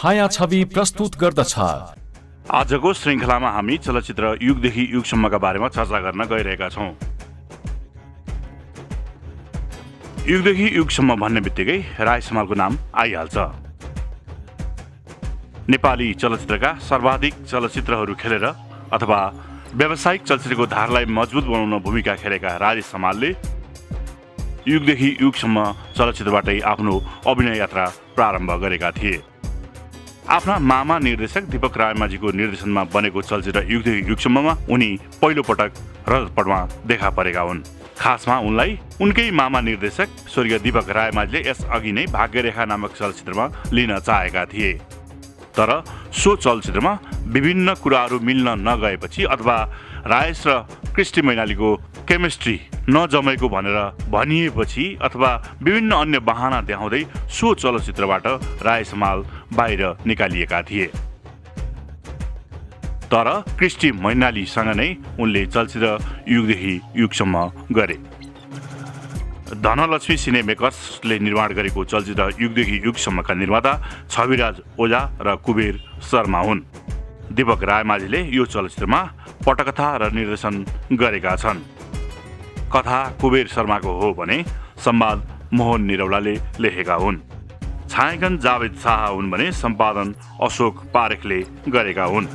छायाछवि प्रस्तुत गर्दछ। आजको श्रृङ्खलामा हामी चलचित्र युगदेखि युगसम्मका बारेमा चर्चा गर्न गइरहेका छौँ। युगदेखि युगसम्म भन्ने बित्तिकै राय समालको नाम आइहाल्छ। नेपाली चलचित्रका सर्वाधिक चलचित्रहरू खेलेर अथवा व्यावसायिक चलचित्रको धारलाई मजबुत बनाउन भूमिका खेलेका राजेश समालले युगदेखि युगसम्म चलचित्रबाटै आफ्नो अभिनय यात्रा प्रारम्भ गरेका थिए। आफ्ना मामा निर्देशक दीपक रायमाझीको निर्देशनमा बनेको चलचित्र युगदेखि युगसम्ममा उनी पहिलो पटक रजतपटमा देखा परेका हुन्। खासमा उनलाई उनकै मामा निर्देशक स्वर्गीय दीपक रायमाझीले यस अघि नै भाग्यरेखा नामक चलचित्रमा लिन चाहेका थिए। तर सो चलचित्रमा विभिन्न कुराहरू मिल्न नगएपछि अथवा राजेश र कृष्टि मैनालीको केमिस्ट्री नजमेको भनेर भनिएपछि अथवा विभिन्न अन्य बहाना देखाउँदै सो चलचित्रबाट राजेश समाल बाहिर निकालिएका थिए। तर कृष्टि मैनालीसँग नै उनले चलचित्र युगदेखि युगसम्म गरे। धनलक्ष्मी सिनेमेकर्सले निर्माण गरेको चलचित्र युगदेखि युगसम्मका निर्माता छविराज ओझा र कुबेर शर्मा हुन्। दीपक रायमाझीले यो चलचित्रमा पटकथा र निर्देशन गरेका छन्। कथा कुबेर शर्माको हो भने संवाद मोहन निरौलाले लेखेका हुन्। छायाङ्कन जावेद शाह हुन् भने सम्पादन अशोक पारेखले गरेका हुन्।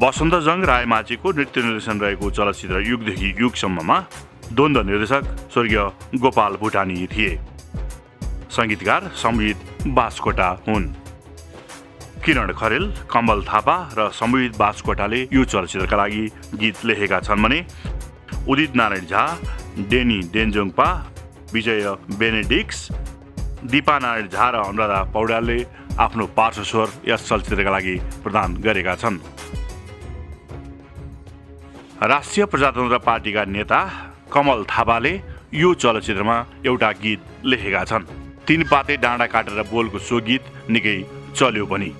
वसन्तजङ रायमाझीको नृत्य निर्देशन रहेको चलचित्र युगदेखि युगसम्ममा द्वन्द्व निर्देशक स्वर्गीय गोपाल भुटानी थिए। संगीतकार संवित बास्कोटा हुन्। किरण खरेल, कमल थापा र संवित बास्कोटाले यो चलचित्रका लागि गीत लेखेका छन् भने उदित नारायण झा, डेनी डेन्जोङपा, विजय बेनेडिक्स, दीपा नारायण झा र अनुराधा पौड्यालले आफ्नो पार्श्व स्वर यस चलचित्रका लागि प्रदान गरेका छन्। राष्ट्रिय प्रजातन्त्र पार्टीका नेता कमल थापाले यो चलचित्रमा एउटा गीत लेखेका छन्। तीन पाते डाँडा काटेर बोलको सो गीत निकै चल्यो पनि।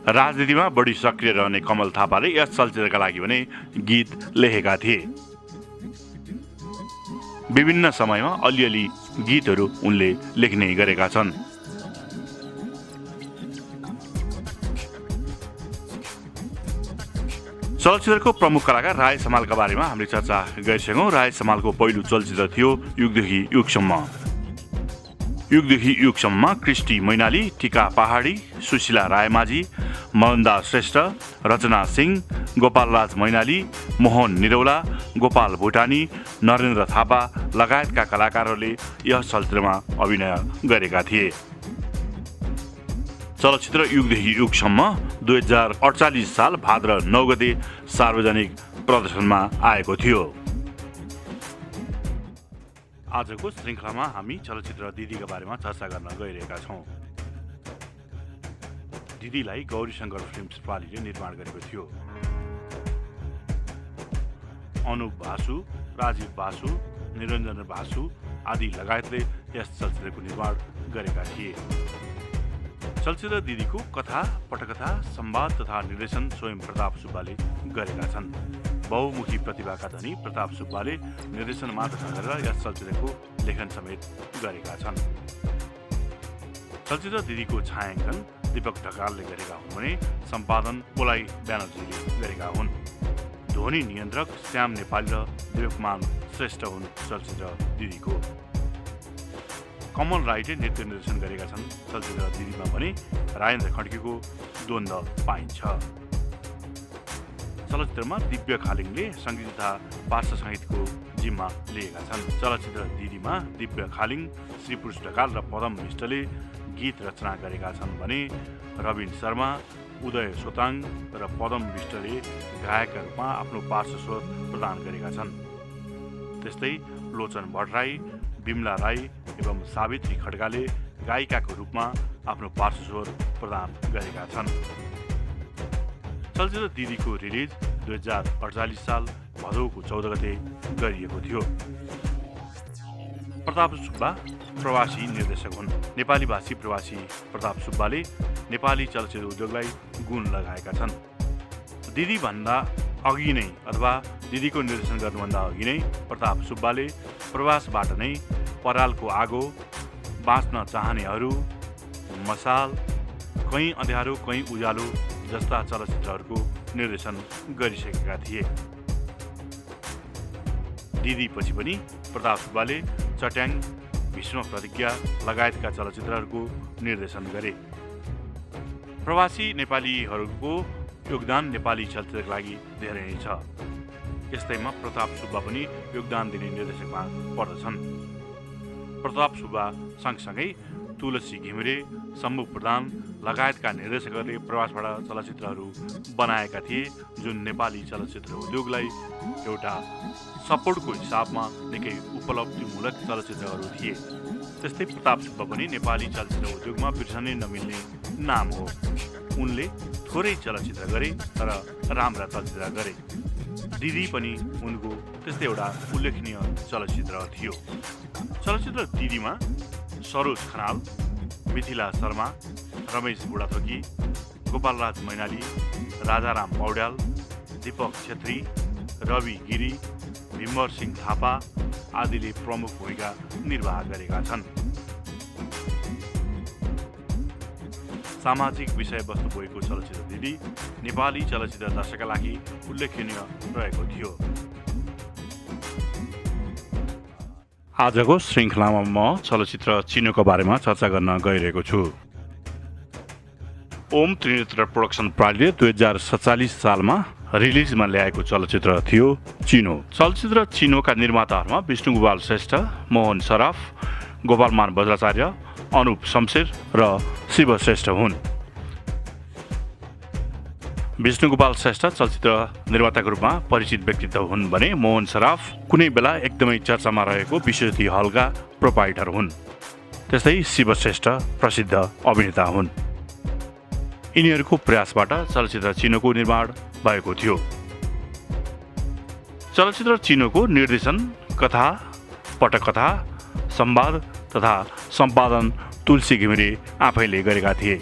राजनीतिमा बढी सक्रिय रहने कमल थापाले यस चलचित्रका लागि भने गीत लेखेका थिए। विभिन्न समयमा अलिअलि गीतहरू उनले लेख्ने गरेका छन्। चलचित्रको प्रमुख कलाकार राजेश समालका बारेमा हामीले चर्चा गरिसक्यौँ। राजेश समालको पहिलो चलचित्र थियो युगदेखि युगसम्म। युगदेखि युगसम्ममा कृष्टि मैनाली, टिका पहाडी, सुशीला रायमाझी, मलन्दा श्रेष्ठ, रचना सिंह, गोपालराज मैनाली, मोहन निरौला, गोपाल भुटानी, नरेन्द्र थापा लगायतका कलाकारहरूले यस चलचित्रमा अभिनय गरेका थिए। चलचित्र युगदेखि युगसम्म 2048 साल भाद्र 9 गते सार्वजनिक प्रदर्शनमा आएको थियो। आजको श्रृङ्खलामा हामी चलचित्र दिदीका बारेमा चर्चा गर्न गइरहेका छौँ। दिदीलाई गौरी शङ्कर फिल्म्स पालीले निर्माण गरेको थियो। अनुप बासु, राजीव बासु, निरञ्जन बासु आदि लगायतले यस चलचित्रको निर्माण गरेका थिए। चलचित्र दिदीको कथा, पटकथा, संवाद तथा निर्देशन स्वयं प्रताप सुब्बाले गरेका छन्। बहुमुखी प्रतिभाका धनी प्रताप सुब्बाले निर्देशन मात्र नगरेर यस चलचित्रको लेखन समेत गरेका छन्। चलचित्र दिदीको छायाङ्कन दीपक ढकालले गरेका हुन् भने सम्पादन पोलाई ब्यानर्जीले गरेका हुन्। ध्वनि नियन्त्रक श्याम नेपाली र देवकुमार श्रेष्ठ हुन् चलचित्र दिदीको। कमल राईले नृत्य निर्देशन गरेका छन्। चलचित्र दिदीमा भने राजेन्द्र खड्कीको द्वन्द्व पाइन्छ। चलचित्रमा दिव्य खालिङले सङ्गीत तथा पार्श्व सङ्गीतको जिम्मा लिएका छन्। चलचित्र दिदीमा दिव्य खालिङ, श्रीपुरुष ढकाल र पदम विष्टले गीत रचना गरेका छन् भने रविन शर्मा, उदय सोताङ र पदम विष्टले गायकका रूपमा आफ्नो पार्श्व स्वर प्रदान गरेका छन्। त्यस्तै लोचन भट्टराई, बिमला राई एवं सावित्री खड्काले गायिकाको रूपमा आफ्नो पार्श्व स्वर प्रदान गरेका छन्। चलचित्र दिदीको रिलिज 2048 साल भदौको 14 गते गरिएको थियो। प्रताप सुब्बा प्रवासी निर्देशक हुन्। नेपाली भाषी प्रवासी प्रताप सुब्बाले नेपाली चलचित्र उद्योगलाई गुण लगाएका छन्। दिदी भन्दा अघि नै अथवा दिदीको निर्देशन गर्नुभन्दा अघि नै प्रताप सुब्बाले प्रवासबाट नै परालको आगो, बाँच्न चाहनेहरू, मसाल, कहीँ अँध्यारो कहीँ उज्यालो जस्ता चलचित्रहरूको निर्देशन गरिसकेका थिए। दिदी पछि पनि प्रताप सुब्बाले चट्याङ, भीष्म प्रतिज्ञा लगायतका चलचित्रहरूको निर्देशन गरे। प्रवासी नेपालीहरूको योगदान नेपाली चलचित्रका लागि धेरै नै छ। यस्तैमा प्रताप सुब्बा पनि योगदान दिने निर्देशकमा पर्दछन्। प्रताप सुब्बा सँगसँगै तुलसी घिमिरे, शम्भु प्रधान लगायतका निर्देशकहरूले प्रवासबाट चलचित्रहरू बनाएका थिए, जुन नेपाली चलचित्र उद्योगलाई एउटा सपोर्टको हिसाबमा निकै उपलब्धिमूलक चलचित्रहरू थिए। त्यस्तै प्रताप सुब्बा पनि नेपाली चलचित्र उद्योगमा बिर्सनै नमिल्ने नाम हो। उनले थोरै चलचित्र गरे तर राम्रा चलचित्र गरे। दिदी पनि उनको त्यस्तै एउटा उल्लेखनीय चलचित्र थियो। चलचित्र दिदीमा सरोज खनाल, मिथिला शर्मा, रमेश बुढाथोकी, गोपालराज मैनाली, राजाराम पौड्याल, दीपक छेत्री, रवि गिरी, भीमवर सिंह थापा आदिले प्रमुख भूमिका निर्वाह गरेका छन्। सामाजिक विषयवस्तु बोकेको चलचित्र दिदी नेपाली चलचित्र दर्शकका लागि उल्लेखनीय रहेको थियो। आजको श्रृङ्खलामा म चलचित्र चिनोको बारेमा चर्चा गर्न गइरहेको छु। ओम त्रिनेत्र प्रोडक्सन प्रणालीले 2047 सालमा रिलिजमा ल्याएको चलचित्र थियो चिनो। चलचित्र चिनोका निर्माताहरूमा विष्णुगोपाल श्रेष्ठ, मोहन सराफ, गोपालमान बज्राचार्य, अनुप शमशेर र शिव श्रेष्ठ हुन्। विष्णुगोपाल श्रेष्ठ चलचित्र निर्माताको रूपमा परिचित व्यक्तित्व हुन् भने मोहन सराफ कुनै बेला एकदमै चर्चामा रहेको विश्वज्योति हलका प्रोपाइटर हुन्। त्यस्तै शिव श्रेष्ठ प्रसिद्ध अभिनेता हुन्। यिनीहरूको प्रयासबाट चलचित्र चिनोको निर्माण भएको थियो। चलचित्र चिनोको निर्देशन, कथा, पटकथा, संवाद तथा सम्पादन तुलसी घिमिरे आफैले गरेका थिए।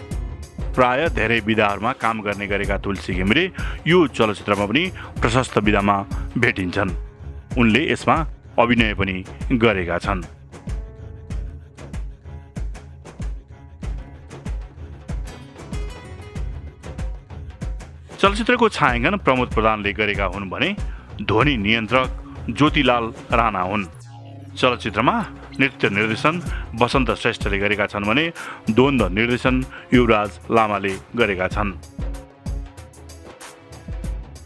प्राय धेरै विधाहरूमा काम गर्ने गरेका तुलसी घिमिरे यो चलचित्रमा पनि प्रशस्त विधामा भेटिन्छन्। उनले यसमा अभिनय पनि गरेका छन्। चलचित्रको छायाङ्कन प्रमोद प्रधानले गरेका हुन् भने ध्वनि नियन्त्रक ज्योतिलाल राणा हुन्। चलचित्रमा नृत्य निर्देशन वसन्त श्रेष्ठले गरेका छन् भने द्वन्द्व निर्देशन युवराज लामाले गरेका छन्।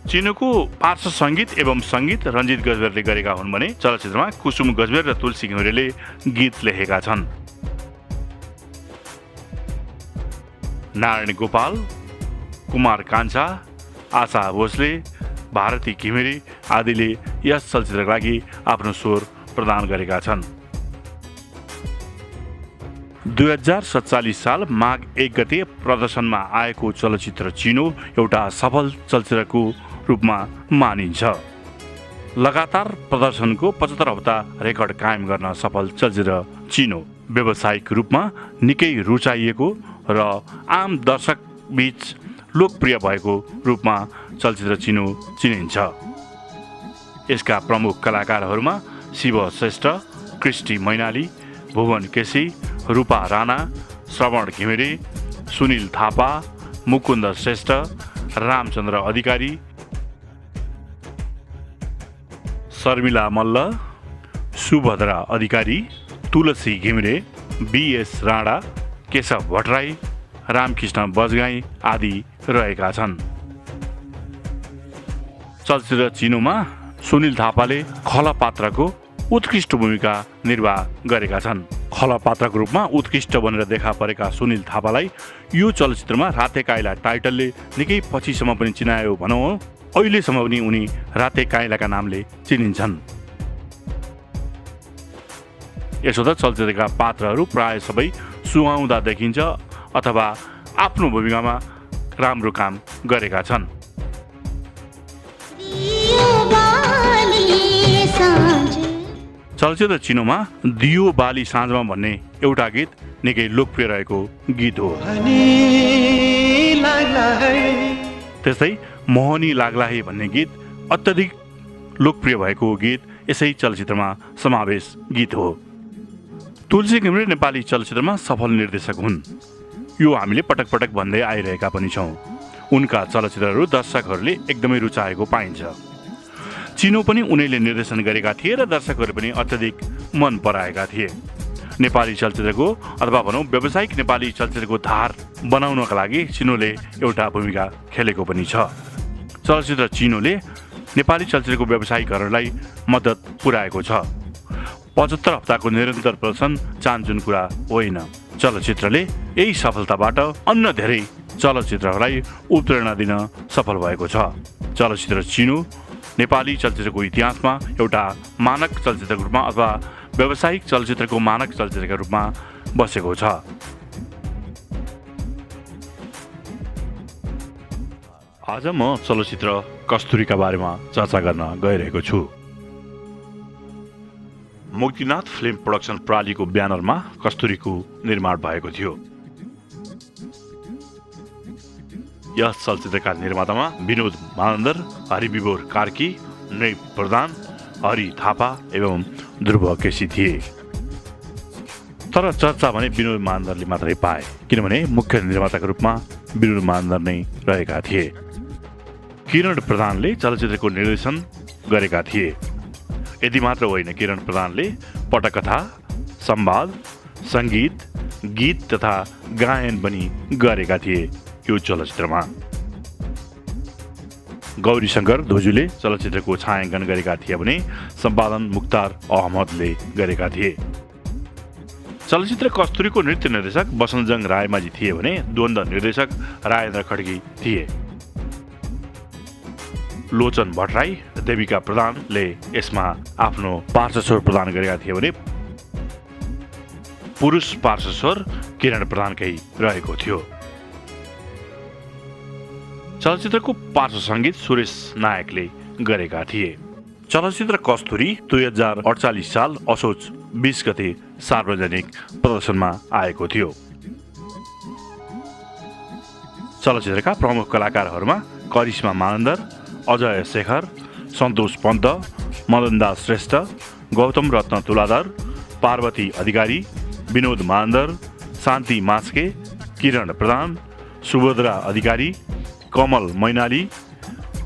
चिनोको पार्श्व सङ्गीत एवं सङ्गीत रञ्जित गजबेरले गरेका हुन् भने चलचित्रमा कुसुम गजबेर र तुलसी घिमिरेले गीत लेखेका छन्। नारायण गोपाल, कुमार कान्छा, आशा भोसले, भारती घिमिरे आदिले यस चलचित्रका लागि आफ्नो स्वर प्रदान गरेका छन्। 2047 साल माघ 1 गते प्रदर्शनमा आएको चलचित्र चिनो एउटा सफल चलचित्रको रूपमा मानिन्छ। लगातार प्रदर्शनको 75 हप्ता रेकर्ड कायम गर्न सफल चलचित्र चिनो व्यावसायिक रूपमा निकै रुचाइएको र आम दर्शक बीच लोकप्रिय भएको रूपमा चलचित्र चिनो चिनिन्छ। यसका प्रमुख कलाकारहरूमा शिव श्रेष्ठ, कृष्टि मैनाली, भुवन केसी, रूपा राणा, श्रवण घिमिरे, सुनिल थापा, मुकुन्द श्रेष्ठ, रामचन्द्र अधिकारी, शर्मिला मल्ल, सुभद्रा अधिकारी, तुलसी घिमिरे, बीएस राणा, केशव भट्टराई, रामकृष्ण बजगाई आदि रहेका छन्। चलचित्र चिनोमा सुनिल थापाले खल पात्रको उत्कृष्ट भूमिका निर्वाह गरेका छन्। खल पात्रको रूपमा उत्कृष्ट बनेर देखा परेका सुनिल थापालाई यो चलचित्रमा राते काइला टाइटलले निकै पछिसम्म पनि चिनायो भनौँ। अहिलेसम्म पनि उनी राते काइलाका नामले चिनिन्छन्। यसो त चलचित्रका पात्रहरू प्राय सबै सुहाउँदा देखिन्छ अथवा आफ्नो भूमिकामा राम्रो काम गरेका छन्। चलचित्र चिनोमा दियो बाली साँझमा भन्ने एउटा गीत निकै लोकप्रिय रहेको गीत हो। त्यस्तै मोहनी लाग्ला है भन्ने गीत अत्यधिक लोकप्रिय भएको गीत यसै चलचित्रमा समावेश गीत हो। तुलसी घिमिरे नेपाली चलचित्रमा सफल निर्देशक हुन्। यो हामीले पटक पटक भन्दै आइरहेका पनि छौँ। उनका चलचित्रहरू दर्शकहरूले एकदमै रुचाएको पाइन्छ। चिनो पनि उनैले निर्देशन गरेका थिए र दर्शकहरू पनि अत्यधिक मन पराएका थिए। नेपाली चलचित्रको अथवा भनौँ व्यावसायिक नेपाली चलचित्रको धार बनाउनका लागि चिनोले एउटा भूमिका खेलेको पनि छ। चलचित्र चिनोले नेपाली चलचित्रको व्यावसायिकहरूलाई मद्दत पुर्याएको छ। 75 हप्ताको निरन्तर प्रदर्शन चान्चुन कुरा होइन। चलचित्रले यही सफलताबाट अन्य धेरै चलचित्रहरूलाई उत्प्रेरणा दिन सफल भएको छ। चलचित्र चिनो नेपाली चलचित्रको इतिहासमा एउटा मानक चलचित्रको रूपमा अथवा व्यावसायिक चलचित्रको मानक चलचित्रका रूपमा बसेको छ। आज म चलचित्र कस्तुरीका बारेमा चर्चा गर्न गइरहेको छु। मुक्तिनाथ फिल्म प्रोडक्सन प्रालीको ब्यानरमा कस्तुरीको निर्माण भएको थियो। यस चलचित्रका निर्मातामा विनोद मानन्दर, हरिविबोर कार्की, नृप प्रधान, हरि थापा एवं ध्रुव केसी थिए। तर चर्चा भने विनोद मानन्दरले मात्रै पाए, किनभने मुख्य निर्माताको रूपमा विनोद मानन्दर नै रहेका थिए। किरण प्रधानले चलचित्रको निर्देशन गरेका थिए। यति मात्र होइन, किरण प्रधानले पटकथा, संवाद, सङ्गीत, गीत तथा गायन पनि गरेका थिए यो चलचित्रमा। गौरी शङ्कर धोजुले चलचित्रको छायाङ्कन गरेका थिए भने सम्पादन मुख्तार अहमदले गरेका थिए। चलचित्र कस्तुरीको नृत्य निर्देशक बसन्तजङ रायमाझी थिए भने द्वन्द निर्देशक राजेन्द्र खड्गी थिए। लोचन भट्टराई, देविका प्रधानले यसमा आफ्नो पार्श्वस्वर प्रदान गरेका थिए भने पुरुष पार्श्वस्वर किरण प्रधानकै रहेको थियो। चलचित्रको पार्श्व सङ्गीत सुरेश नायकले गरेका थिए। चलचित्र कस्तुरी 2048 साल असोज 20 गते सार्वजनिक प्रदर्शनमा आएको थियो। चलचित्रका प्रमुख कलाकारहरूमा करिश्मा मानन्दर, अजय शेखर, सन्तोष पन्त, मदनदास श्रेष्ठ, गौतम रत्न तुलाधर, पार्वती अधिकारी, विनोद मानन्दर, शान्ति मास्के, किरण प्रधान, सुभद्रा अधिकारी, कमल मैनाली,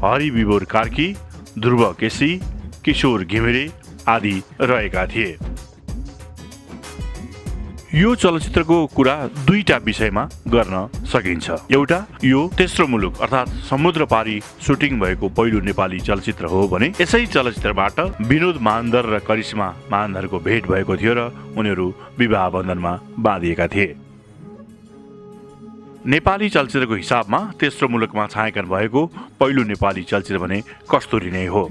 हरिविबोर कार्की, ध्रुव केसी, किशोर घिमिरे आदि रहेका थिए। यो चलचित्रको कुरा दुईटा विषयमा गर्न सकिन्छ। एउटा, यो तेस्रो मुलुक अर्थात् समुद्र पारी सुटिङ भएको पहिलो नेपाली चलचित्र हो भने यसै चलचित्रबाट विनोद मानन्दर र करिश्मा मानन्दरको भेट भएको थियो र उनीहरू विवाह बन्धनमा बाँधिएका थिए। नेपाली चलचित्रको हिसाबमा तेस्रो मुलुकमा छायाङ्कन भएको पहिलो नेपाली चलचित्र भने कस्तुरी नै हो।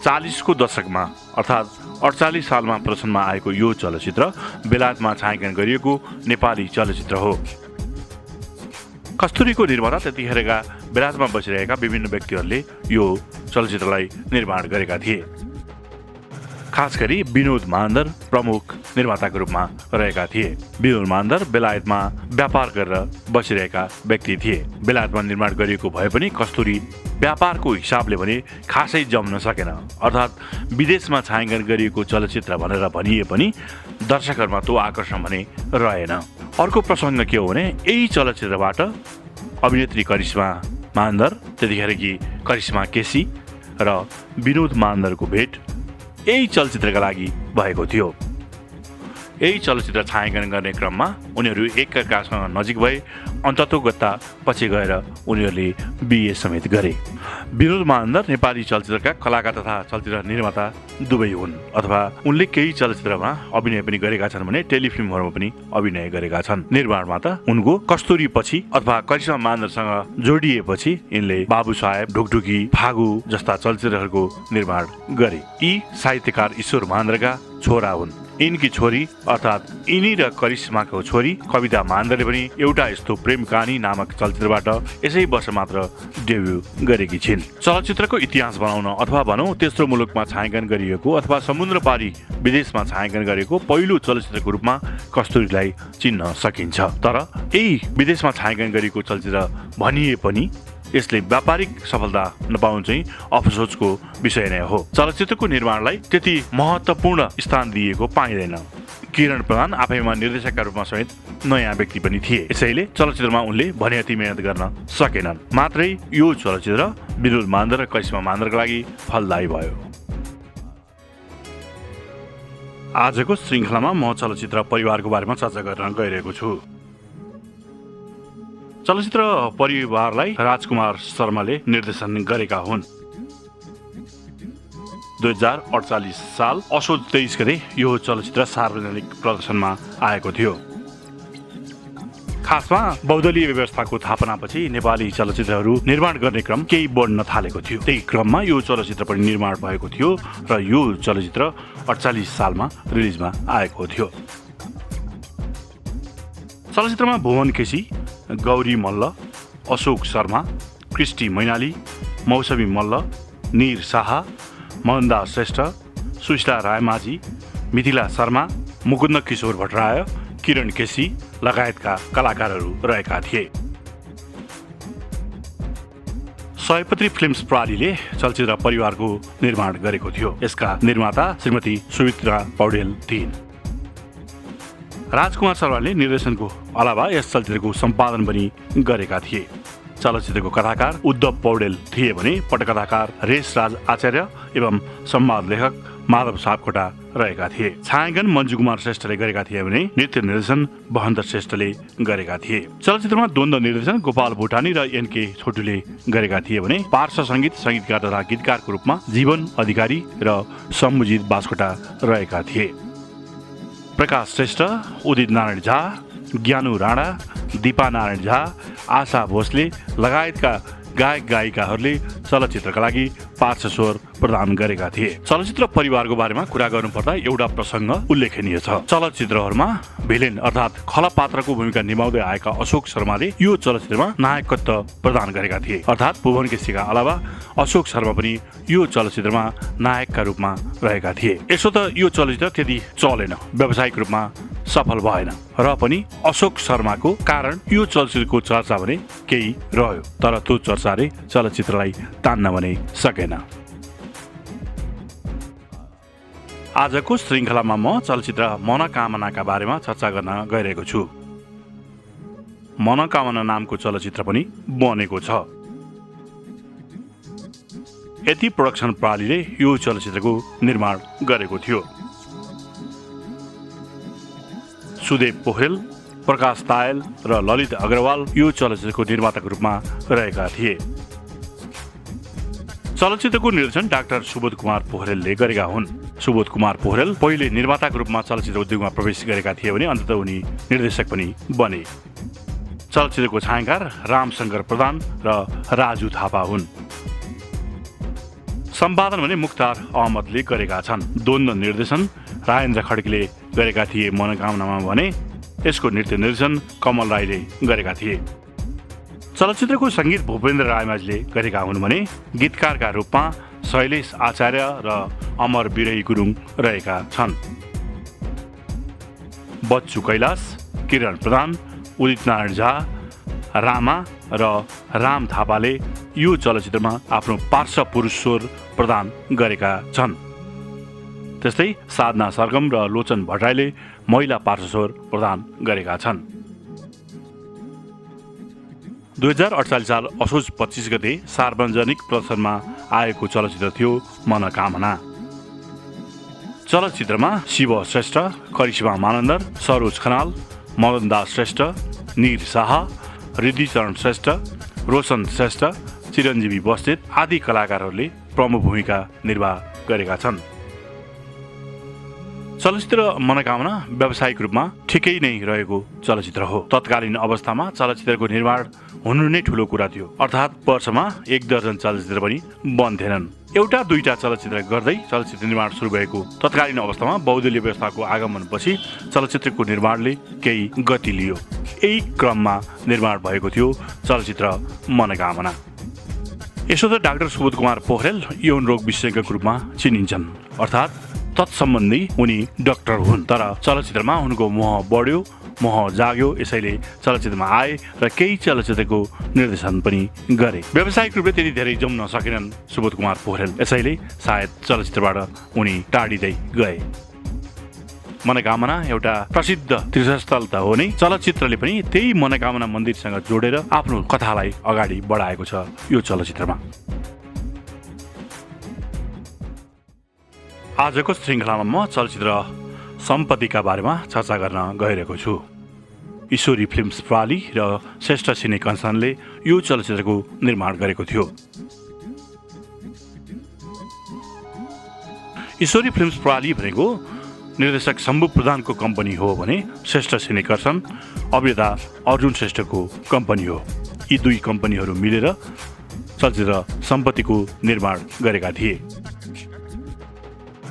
40 को दशकमा अर्थात् 48 सालमा प्रदर्शनमा आएको यो चलचित्र बेलायतमा छायाङ्कन गरिएको नेपाली चलचित्र हो। कस्तुरीको निर्माता त्यतिखेरका बेलायतमा बसिरहेका विभिन्न व्यक्तिहरूले यो चलचित्रलाई निर्माण गरेका थिए। खास गरी विनोद मानन्दर प्रमुख निर्माताको रूपमा रहेका थिए। विनोद मानन्दर बेलायतमा व्यापार गरेर बसिरहेका व्यक्ति थिए। बेलायतमा निर्माण गरिएको भए पनि कस्तुरी व्यापारको हिसाबले भने खासै जम्न सकेन, अर्थात् विदेशमा छायाङ्कन गरिएको चलचित्र भनेर भनिए पनि दर्शकहरूमा त्यो आकर्षण भने रहेन। अर्को प्रसङ्ग के हो भने यही चलचित्रबाट अभिनेत्री करिश्मा मानन्दर, त्यतिखेरकी करिश्मा केसी र विनोद मानन्दरको भेट यही चलचित्रका लागि भएको थियो। यही चलचित्र छायाङ्कन गर्ने क्रममा उनीहरू एकअर्कासँग नजिक भए, अन्ततोगत्ता पछि गएर उनीहरूले बिए समेत गरे। विनोद मानन्दर नेपाली चलचित्रका कलाकार तथा चलचित्र निर्माता दुवै हुन्, अथवा उनले केही चलचित्रमा अभिनय पनि गरेका छन् भने टेलिफिल्महरूमा पनि अभिनय गरेका छन्। निर्माणमा त उनको कस्तुरी पछि अथवा करिश्मा मानन्दरसँग जोडिएपछि यिनले बाबु साहेब, ढुकढुकी, फागु जस्ता चलचित्रहरूको निर्माण गरे। यी साहित्यकार ईश्वर मानन्दरका छोरा हुन्। यिनकी छोरी अर्थात् यिनी र करिश्माको छोरी कविता मानन्दरले पनि एउटा यस्तो प्रेम कहानी नामक चलचित्रबाट यसै वर्ष मात्र डेब्यू गरेकी छिन्। चलचित्रको इतिहास बनाउन अथवा भनौँ तेस्रो मुलुकमा छायाङ्कन गरिएको अथवा समुद्र पारी विदेशमा छायाङ्कन गरेको पहिलो चलचित्रको रूपमा कस्तुरीलाई चिन्न सकिन्छ। तर यही विदेशमा छायाङ्कन गरेको चलचित्र भनिए पनि यसले व्यापारिक सफलता नपाउनु चाहिँ अफसोसको विषय नै हो। चलचित्रको निर्माणलाई त्यति महत्त्वपूर्ण स्थान दिएको पाइँदैन। किरण प्रधान आफैमा निर्देशकका रूपमा समेत नयाँ व्यक्ति पनि थिए, यसैले चलचित्रमा उनले भने जति मेहनत गर्न सकेनन्। मात्रै यो चलचित्र विनोद मान्दर र करिश्मा मान्दरका लागि फलदायी भयो। आजको श्रृङ्खलामा म चलचित्र परिवारको बारेमा चर्चा गर्न गइरहेको छु। चलचित्र परिवारलाई राजकुमार शर्माले निर्देशन गरेका हुन्। 2048 साल असोज 23 गते यो चलचित्र सार्वजनिक प्रदर्शनमा आएको थियो। खासमा बहुदलीय व्यवस्थाको थापनापछि नेपाली चलचित्रहरू निर्माण गर्ने क्रम केही बढ्न थालेको थियो। त्यही क्रममा यो चलचित्र पनि निर्माण भएको थियो र यो चलचित्र 48 सालमा रिलिजमा आएको थियो। चलचित्रमा भुवन केसी, गौरी मल्ल, अशोक शर्मा, क्रिस्टी मैनाली, मौसमी मल्ल, निर शाह, मोहनदास श्रेष्ठ, सुशीला रायमाझी, मिथिला शर्मा, मुकुन्द किशोर भट्टराय, किरण केसी लगायतका कलाकारहरू रहेका थिए। सयपत्री फिल्म्स प्रणालीले चलचित्र परिवारको निर्माण गरेको थियो। यसका निर्माता श्रीमती सुमित्रा पौडेल थिइन्। राजकुमार शर्माले निर्देशनको अलावा यस चलचित्रको सम्पादन पनि गरेका थिए। चलचित्रको कथाकार उद्धव पौडेल थिए भने पटकथाकार रेशराज आचार्य एवं संवाद लेखक माधव सापकोटा रहेका थिए। छायाङ्कन मञ्जु कुमार श्रेष्ठले गरेका थिए भने नृत्य निर्देशन बहन्त श्रेष्ठले गरेका थिए। चलचित्रमा द्वन्द्व निर्देशन गोपाल भुटानी र एनके छोटुले गरेका थिए भने पार्श्व संगीतकार तथा गीतकारको रूपमा जीवन अधिकारी र शम्भुजित बास्कोटा रहेका थिए। प्रकाश श्रेष्ठ, उदित नारायण झा, ज्ञानु राणा, दीपा नारायण झा, आशा भोसले लगायतका गायक गायिकाहरूले चलचित्रका लागि पार्श्व स्वर प्रदान गरेका थिए। चलचित्र परिवारको बारेमा कुरा गर्नुपर्दा एउटा प्रसङ्ग उल्लेखनीय छ। चलचित्रहरूमा भिलेन अर्थात् खल पात्रको भूमिका निभाउँदै आएका अशोक शर्माले यो चलचित्रमा नायकत्व प्रदान गरेका थिए। अर्थात् भुवन केसीका अलावा अशोक शर्मा पनि यो चलचित्रमा नायकका रूपमा रहेका थिए। यसो त यो चलचित्र त्यति चलेन, व्यावसायिक रूपमा सफल भएन र पनि अशोक शर्माको कारण यो चलचित्रको चर्चा भने केही रह्यो, तर त्यो चर्चाले चलचित्रलाई तान्न भने सकेन। आजको श्रृङ्खलामा म चलचित्र मनोकामनाका बारेमा चर्चा गर्न गइरहेको छु। मनोकामना नामको चलचित्र पनि बनेको छ। यति प्रोडक्सन प्रणालीले यो चलचित्रको निर्माण गरेको थियो। सुदेव पोखरेल, प्रकाश तायल र ललित अग्रवाल यो चलचित्रको निर्माताको रूपमा रहेका थिए। चलचित्रको निर्देशन डाक्टर सुबोध कुमार पोखरेलले गरेका हुन्। सुबोध कुमार पोखरेल पहिले निर्माताको रूपमा चलचित्र उद्योगमा प्रवेश गरेका थिए भने अन्ततः उनी निर्देशक पनि बने। चलचित्रको छायाङ्कन रामशङ्कर प्रधान र राजु थापा हुन्। सम्पादन भने मुख्तार अहमदले गरेका छन्। द्वन्द्व निर्देशन राजेन्द्र खड्कीले गरेका थिए मनोकामनामा भने यसको नृत्य निर्देशन कमल राईले गरेका थिए। चलचित्रको सङ्गीत भूपेन्द्र रायमाझीले गरेका हुन् भने गीतकारका रूपमा शैलेश आचार्य र अमर बिरही गुरुङ रहेका छन्। बच्चु कैलाश, किरण प्रधान, उदित नारायण झा, रामा र राम थापाले यो चलचित्रमा आफ्नो पार्श्व पुरुष स्वर प्रदान गरेका छन्। त्यस्तै साधना सरगम र लोचन भट्टराईले महिला पार्श्व स्वर प्रदान गरेका छन्। 2048 साल असोज 25 गते सार्वजनिक प्रदर्शनमा आएको चलचित्र थियो मनोकामना। चलचित्रमा शिव श्रेष्ठ, करिश्मा मानन्दर, सरोज खनाल, मदन दास श्रेष्ठ, निर शाह, रिद्धिचरण श्रेष्ठ, रोशन श्रेष्ठ, चिरञ्जीवी बस्नेत आदि कलाकारहरूले प्रमुख भूमिका निर्वाह गरेका छन्। चलचित्र मनोकामना व्यावसायिक रूपमा ठिकै नै रहेको चलचित्र हो। तत्कालीन अवस्थामा चलचित्रको निर्माण हुनु नै ठुलो कुरा थियो। अर्थात् वर्षमा 1 दर्जन चलचित्र पनि बन्थेनन्। एउटा दुईटा चलचित्र गर्दै चलचित्र निर्माण सुरु भएको तत्कालीन अवस्थामा बहुदलीय व्यवस्थाको आगमनपछि चलचित्रको निर्माणले केही गति लियो। यही क्रममा निर्माण भएको थियो चलचित्र मनोकामना। यसो त डाक्टर सुबोध कुमार पोखरेल यौन रोग विशेषज्ञको रूपमा चिनिन्छन्, अर्थात् तत्सम्बन्धी उनी डाक्टर हुन्। तर चलचित्रमा उनको मोह बढ्यो, मोह जाग्यो, यसैले चलचित्रमा आए र केही चलचित्रको निर्देशन पनि गरे। व्यावसायिक रूपले त्यति धेरै जम्न सकेनन् सुबोध कुमार पोखरेल, यसैले सायद चलचित्रबाट उनी टाढिँदै गए। मनोकामना एउटा प्रसिद्ध तीर्थस्थल त हो नै, चलचित्रले पनि त्यही मनोकामना मन्दिरसँग जोडेर आफ्नो कथालाई अगाडि बढाएको छ यो चलचित्रमा। आजको श्रृङ्खलामा म चलचित्र सम्पत्तिका बारेमा चर्चा गर्न गइरहेको छु। ईश्वरी फिल्म्स प्राली र श्रेष्ठ सिने कन्सर्नले यो चलचित्रको निर्माण गरेको थियो। ईश्वरी फिल्म्स प्राली भनेको निर्देशक शम्भु प्रधानको कम्पनी हो भने श्रेष्ठ सिने कन्सर्न अभिनेता अर्जुन श्रेष्ठको कम्पनी हो। यी दुई कम्पनीहरू मिलेर चलचित्र सम्पत्तिको निर्माण गरेका थिए।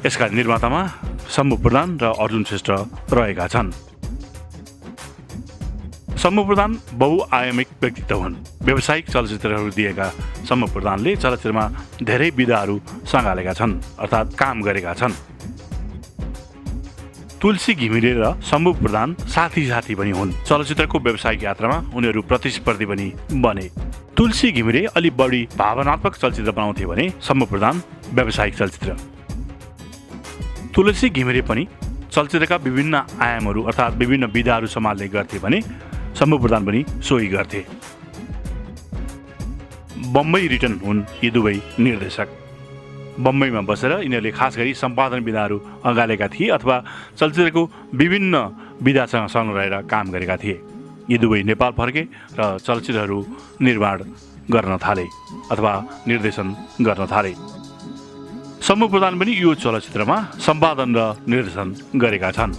यसका निर्मातामा शम्भु प्रधान र अर्जुन श्रेष्ठ रहेका छन्। शम्भु प्रधान बहुआयामिक व्यक्तित्व हुन्। व्यावसायिक चलचित्रहरू दिएका शम्भु प्रधानले चलचित्रमा धेरै विधाहरू सँगालेका छन्, अर्थात् काम गरेका छन्। तुलसी घिमिरे र शम्भु प्रधान साथी पनि हुन्। चलचित्रको व्यावसायिक यात्रामा उनीहरू प्रतिस्पर्धी पनि बने। तुलसी घिमिरे अलि बढी भावनात्मक चलचित्र बनाउँथे भने शम्भु प्रधान व्यावसायिक चलचित्र। तुलसी घिमिरे पनि चलचित्रका विभिन्न आयामहरू अर्थात् विभिन्न विधाहरू सम्हाल्ने गर्थे भने शम्भु प्रधान पनि सोही गर्थे। बम्बई रिटर्न हुन् यी दुवै निर्देशक। बम्बईमा बसेर यिनीहरूले खास गरी सम्पादन विधाहरू अँगालेका थिए अथवा चलचित्रको विभिन्न विधासँग संलग्न रहेर काम गरेका थिए। यी दुवै नेपाल फर्के र चलचित्रहरू निर्माण गर्न थाले अथवा निर्देशन गर्न थाले। शम्भु प्रधान पनि यो चलचित्रमा सम्पादन र निर्देशन गरेका छन्।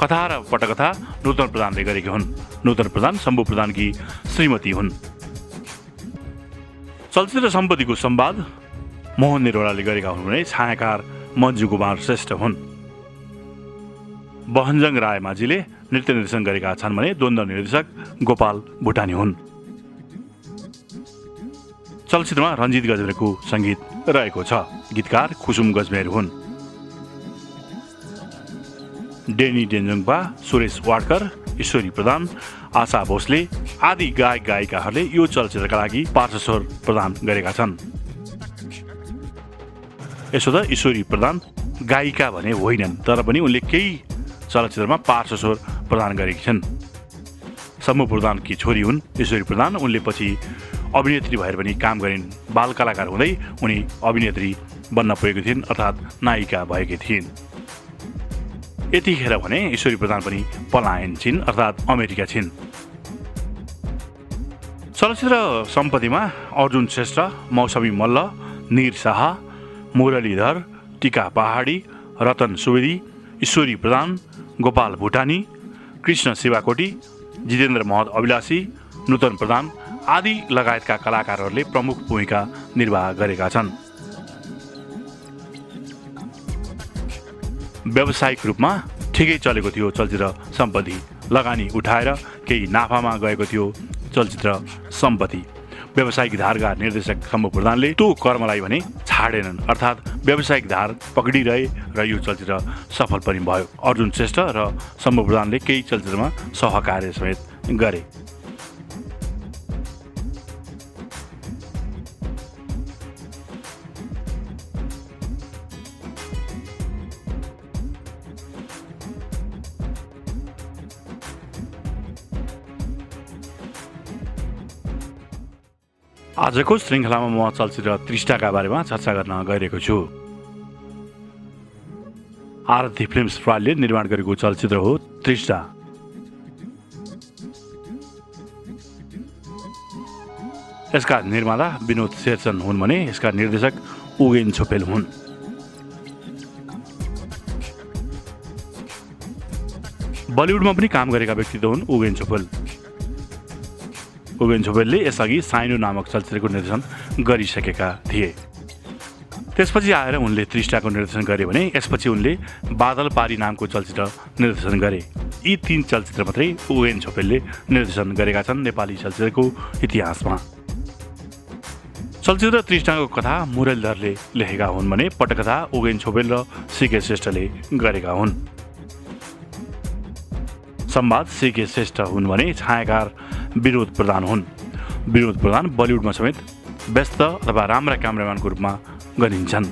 कथा र पटकथा नूतन प्रधानले गरेकी हुन्। नूतन प्रधान शम्भु प्रधानकी श्रीमती हुन्। चलचित्र सम्पत्तिको संवाद मोहन निरौलाले गरेका हुन् भने छायाकार मन्जु कुमार श्रेष्ठ हुन्। बहनजङ रायमाझीले नृत्य निर्देशन गरेका छन् भने द्वन्द्व निर्देशक गोपाल भुटानी हुन्। चलचित्रमा रञ्जित गजमेरको सङ्गीत रहेको छ। गीतकार कुसुम गजमेर हुन्। डेनी डेन्जोङपा, सुरेश वाडकर, ईश्वरी प्रधान, आशा भोसले आदि गायक गायिकाहरूले यो चलचित्रका लागि पार्श्वस्वर प्रदान गरेका छन्। यसो त ईश्वरी प्रधान गायिका भने होइनन्, तर पनि उनले केही चलचित्रमा पार्श्वस्वर प्रदान गरेकी छन्। शम्भु प्रधानकी छोरी हुन् ईश्वरी प्रधान। उनले पछि अभिनेत्री भएर पनि काम गरिन्। बाल कलाकार हुँदै उनी अभिनेत्री बन्न पुगेकी थिइन् अर्थात् नायिका भएकी थिइन्। यतिखेर भने ईश्वरी प्रधान पनि पलायन छिन् अर्थात् अमेरिका छिन्। चलचित्र सम्पत्तिमा अर्जुन श्रेष्ठ, मौसमी मल्ल, निर शाह, मुरलीधर, टिका पहाडी, रतन सुवेदी, ईश्वरी प्रधान, गोपाल भुटानी, कृष्ण शिवाकोटी, जितेन्द्र महत अभिलाषी, नूतन प्रधान आदि लगायतका कलाकारहरूले प्रमुख भूमिका निर्वाह गरेका छन्। व्यावसायिक रूपमा ठिकै चलेको थियो चलचित्र सम्पत्ति। लगानी उठाएर केही नाफामा गएको थियो चलचित्र सम्पत्ति। व्यावसायिक धारका निर्देशक शम्भु प्रधानले त्यो कर्मलाई भने छाडेनन्, अर्थात् व्यावसायिक धार पक्रिरहे र यो चलचित्र सफल पनि भयो। अर्जुन श्रेष्ठ र शम्भु प्रधानले केही चलचित्रमा सहकार्य समेत गरे। आजको श्रृङ्खलामा म चलचित्र तृष्णाका बारेमा चर्चा गर्न गइरहेको छु। आरती फिल्म्स प्रालीले निर्माण गरेको चलचित्र हो तृष्णा। यसका निर्माता विनोद शेरचन हुन् भने यसका निर्देशक उगेन छोपेल हुन्। बलिउडमा पनि काम गरेका व्यक्तित्व हुन् उगेन छोपेल। उगेन छोपेलले यसअघि साइनो नामक चलचित्रको निर्देशन गरिसकेका थिए। त्यसपछि आएर उनले तृष्णाको निर्देशन गरे भने यसपछि उनले बादल पारी नामको चलचित्र निर्देशन गरे। यी 3 चलचित्र मात्रै उगेन छोपेलले निर्देशन गरेका छन् नेपाली चलचित्रको इतिहासमा। चलचित्र तृष्णाको कथा मुरलीधरले लेखेका हुन् भने पटकथा उगेन छोपेल र सीके श्रेष्ठले गरेका हुन्। संवाद सिके श्रेष्ठ हुन् भने छायाकार विनोद प्रधान हुन्। विनोद प्रधान बलिउडमा समेत व्यस्त अथवा राम्रा क्यामेराम्यानको रूपमा गनिन्छन्।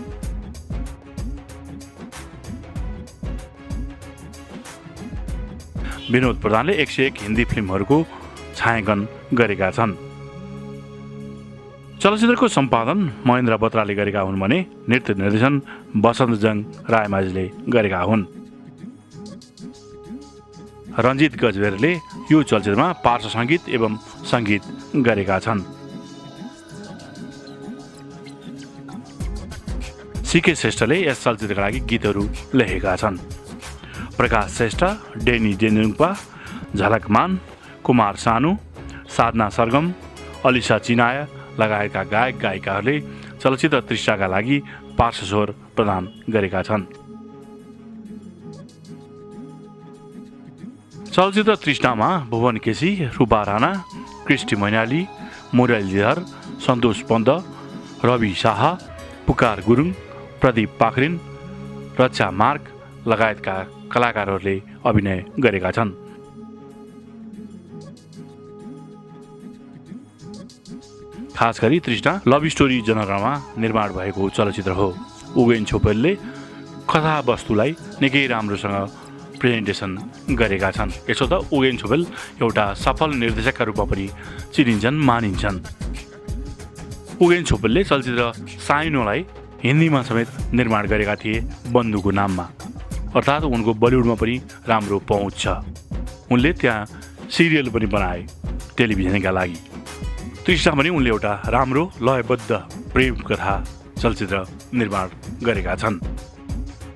विनोद प्रधानले 101 हिन्दी फिल्महरूको छायाङ्कन गरेका छन्। चलचित्रको सम्पादन महेन्द्र बत्राले गरेका हुन् भने नृत्य निर्देशन वसन्तजङ रायमाझीले गरेका हुन्। रञ्जित गजबेरले यो चलचित्रमा पार्श्व सङ्गीत एवं सङ्गीत गरेका छन्। सिके श्रेष्ठले यस चलचित्रका लागि गीतहरू लेखेका छन्। प्रकाश श्रेष्ठ, डेनी डेन्जुङपा, झलकमान, कुमार सानु, साधना सरगम, अलिसा चिनाया लगायतका गायक गायिकाहरूले चलचित्र तृष्णाका लागि पार्श्व स्वर प्रदान गरेका छन्। चलचित्र तृष्णामा भुवन केसी, रूपा राणा, कृष्टि मैनाली, मुरलीधर, सन्तोष पन्त, रवि शाह, पुकार गुरुङ, प्रदीप पाखरिन, रक्षा मार्ग लगायतका कलाकारहरूले अभिनय गरेका छन्। खास गरी तृष्णा लभ स्टोरी जनरमा निर्माण भएको चलचित्र हो। उगेन छोपेलले कथावस्तुलाई निकै राम्रोसँग प्रेजेन्टेसन गरेका छन्। यसो त उगेन छोपेल एउटा सफल निर्देशकका रूपमा पनि चिनिन्छन्, मानिन्छन्। उगेन छोपेलले चलचित्र साइनोलाई हिन्दीमा समेत निर्माण गरेका थिए बन्धुको नाममा, अर्थात् उनको बलिउडमा पनि राम्रो पहुँच छ। उनले त्यहाँ सिरियल पनि बनाए टेलिभिजनका लागि। तृष्णा पनि उनले एउटा राम्रो लयबद्ध प्रेम कथा चलचित्र निर्माण गरेका छन्।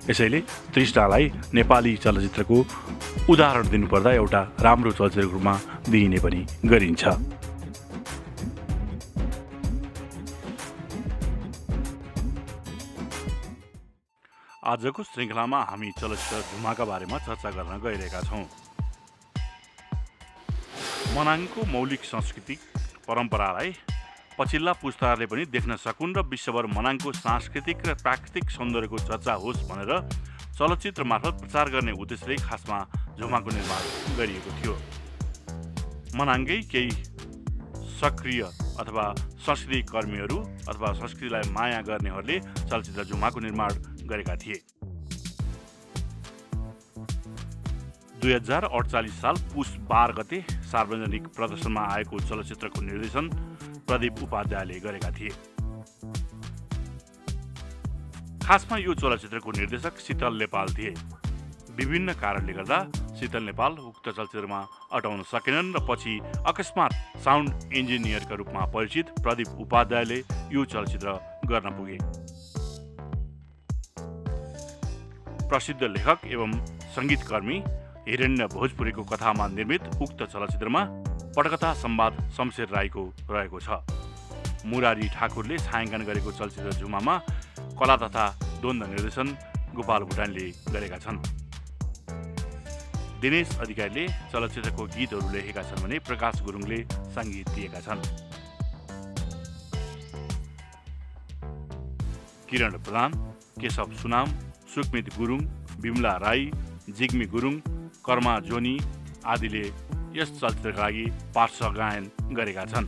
यसैले तृष्णालाई नेपाली चलचित्रको उदाहरण दिनुपर्दा एउटा राम्रो चलचित्रको रूपमा दिइने पनि गरिन्छ। आजको श्रृङ्खलामा हामी चलचित्र झुमाका बारेमा चर्चा गर्न गइरहेका छौँ। मनाङको मौलिक सांस्कृतिक परम्परालाई पछिल्ला पुस्ताहरूले पनि देख्न सकुन् र विश्वभर मनाङको सांस्कृतिक र प्राकृतिक सौन्दर्यको चर्चा होस् भनेर चलचित्र मार्फत प्रचार गर्ने उद्देश्यले खासमा झुमाको निर्माण गरिएको थियो। मनाङकै केही सक्रिय अथवा संस्कृति कर्मीहरू अथवा संस्कृतिलाई माया गर्नेहरूले चलचित्र झुमाको निर्माण गरेका थिए। 2048 साल पुस 12 गते सार्वजनिक प्रदर्शनमा आएको चलचित्रको निर्देशन प्रदीप उपाध्यायले गरेका थिए। खासमा यो चलचित्रको निर्देशक शीतल नेपाल थिए। विभिन्न कारणले गर्दा शीतल नेपाल उक्त चलचित्रमा अटाउन सकेनन् र पछि अकस्मात साउन्ड इन्जिनियरका रूपमा परिचित प्रदीप उपाध्यायले यो चलचित्र गर्न पुगे। प्रसिद्ध लेखक एवं सङ्गीतकर्मी हिरण्य भोजपुरीको कथामा निर्मित उक्त चलचित्रमा पटकथा संवाद शमशेर राईको रहेको छ। मुरारी ठाकुरले छायाङ्कन गरेको चलचित्र झुमामा कला तथा द्वन्द्व निर्देशन गोपाल भुटानीले गरेका छन्। दिनेश अधिकारीले चलचित्रको गीतहरू लेखेका छन् भने प्रकाश गुरुङले सङ्गीत दिएका छन्। किरण प्रधान, केशव सुनाम, सुकमित गुरुङ, बिमला राई, जिग्मी गुरुङ, कर्मा जोनी आदिले यस चलचित्रका लागि पार्श्व गायन गरेका छन्।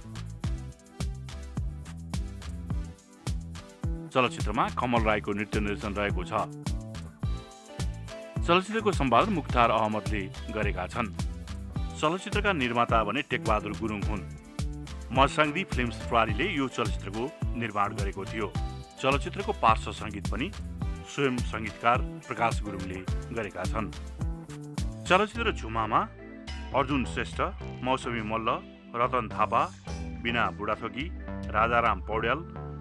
चलचित्रमा कमल राईको नृत्य निर्देशन रहेको छ। चलचित्रको सम्पादन मुख्तार अहमदले गरेका छन्। चलचित्रका निर्माता भने टेकबहादुर गुरुङ हुन्। मर्साङ्दी फिल्म्स प्रणालीले यो चलचित्रको निर्माण गरेको थियो। चलचित्रको पार्श्व सङ्गीत पनि स्वयं सङ्गीतकार प्रकाश गुरुङले गरेका छन्। चलचित्र झुमामा अर्जुन श्रेष्ठ, मौसमी मल्ल, रतन थापा, बिना बुढाथोकी, राजाराम पौड्याल,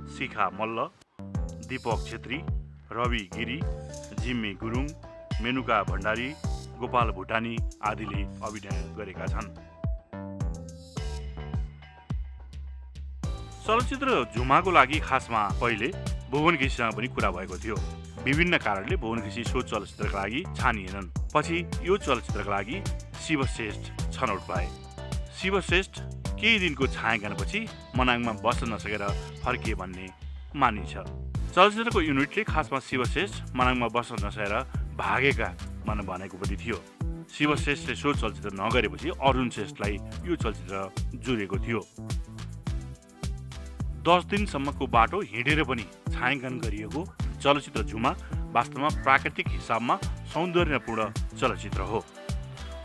शिखा मल्ल, दीपक छेत्री, रवि गिरी, जिम्मी गुरुङ, मेनुका भण्डारी, गोपाल भुटानी आदिले अभिनय गरेका छन्। चलचित्र झुमाको लागि खासमा पहिले भुवन केसीसँग पनि कुरा भएको थियो। विभिन्न कारणले भुवन केसी सो चलचित्रका लागि छानिएनन्। पछि यो चलचित्रका लागि शिवश्रेष्ठ छनौट भए। शिवश्रेष्ठ केही दिनको छायाङ्कनपछि मनाङमा बस्न नसकेर फर्किए भन्ने मानिन्छ। चलचित्रको युनिटले खासमा शिवश्रेष्ठ मनाङमा बस्न नसकेर भागेका भनेको पनि थियो। शिव श्रेष्ठले सो चलचित्र नगरेपछि अर्जुन श्रेष्ठलाई यो चलचित्र जुरेको थियो। 10 दिनसम्मको बाटो हिँडेर पनि छायाङ्कन गरिएको चलचित्र झुमा वास्तवमा प्राकृतिक हिसाबमा सौन्दर्यपूर्ण चलचित्र हो।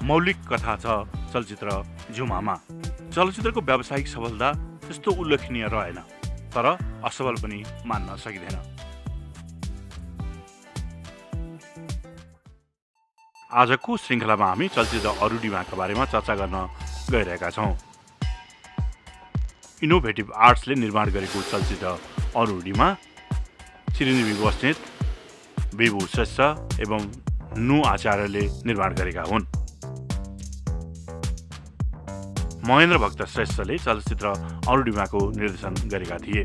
मौलिक कथा छ चलचित्र झुमामा। चलचित्रको व्यावसायिक सफलता त्यस्तो उल्लेखनीय रहेन, तर असफल पनि मान्न सकिँदैन। आजको श्रृङ्खलामा हामी चलचित्र अरुणिमाका बारेमा चर्चा गर्न गइरहेका छौँ। इनोभेटिभ आर्ट्सले निर्माण गरेको चलचित्र अरुणिमा चिरञ्जीवी बस्नेत, विभु श्रेष्ठ एवं नु आचार्यले निर्माण गरेका हुन्। महेन्द्र भक्त श्रेष्ठले चलचित्र अरुणिमाको निर्देशन गरेका थिए।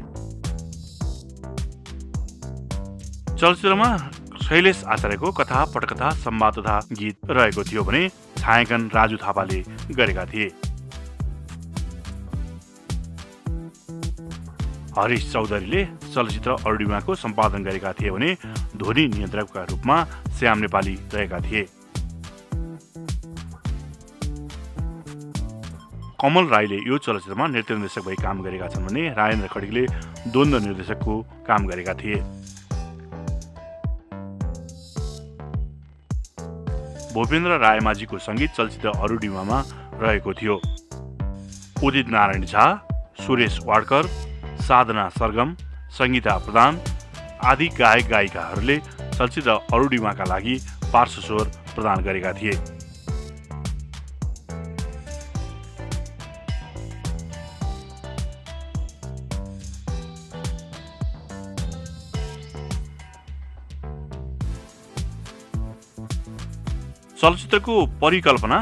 चलचित्रमा शैलेश आचार्यको कथा, पटकथा, संवाद तथा गीत रहेको थियो भने छायाङ्कन राजु थापाले गरेका थिए। हरिश चौधरीले चलचित्र अरुणिमाको सम्पादन गरेका थिए भने ध्वनि नियन्त्रकका रूपमा श्याम नेपाली रहेका थिए। कमल राईले यो चलचित्रमा नृत्य निर्देशक भई काम गरेका छन् भने राजेन्द्र खड्गीले द्वन्द्व निर्देशकको काम गरेका थिए। भूपेन्द्र रायमाझीको सङ्गीत चलचित्र अरुणिमामा रहेको थियो। उदित नारायण झा, सुरेश वाडकर, साधना सरगम, संगीता प्रधान आदि गायक गायिकाहरूले चलचित्र अरुणिमाका लागि पार्श्व स्वर प्रदान गरेका थिए। चलचित्रको परिकल्पना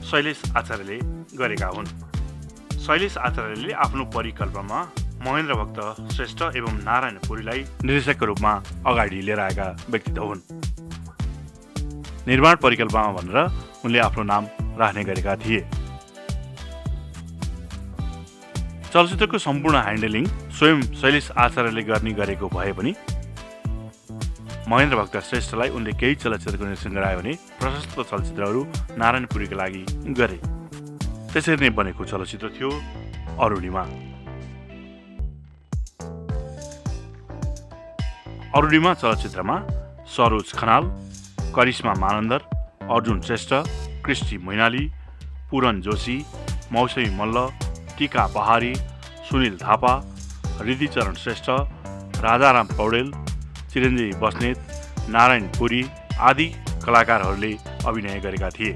शैलेश आचार्यले गरेका हुन्। शैलेश आचार्यले आफ्नो परिकल्पनामा महेन्द्र भक्त श्रेष्ठ एवं नारायण पुरीलाई निर्देशकको रूपमा अगाडि लिएर आएका व्यक्तित्व हुन्। निर्माण परिकल्पना भनेर उनले आफ्नो नाम राख्ने गरेका थिए। चलचित्रको सम्पूर्ण ह्यान्डलिङ स्वयं शैलेश आचार्यले गर्ने गरेको भए पनि महेन्द्र भक्त श्रेष्ठलाई उनले केही चलचित्रको निर्देशन गरायो भने प्रशस्त चलचित्रहरू नारायण पुरीका लागि गरे। त्यसरी नै बनेको चलचित्र थियो अरुणिमा। अरुणिमा चलचित्रमा सरोज खनाल, करिश्मा मानन्दर, अर्जुन श्रेष्ठ, कृष्टि मैनाली, पुरन जोशी, मौसमी मल्ल, टिका पहाडी, सुनिल थापा, रिधिचरण श्रेष्ठ, राजाराम पौडेल, चिरञ्जीवी बस्नेत, नारायण पुरी आदि कलाकारहरूले अभिनय गरेका थिए।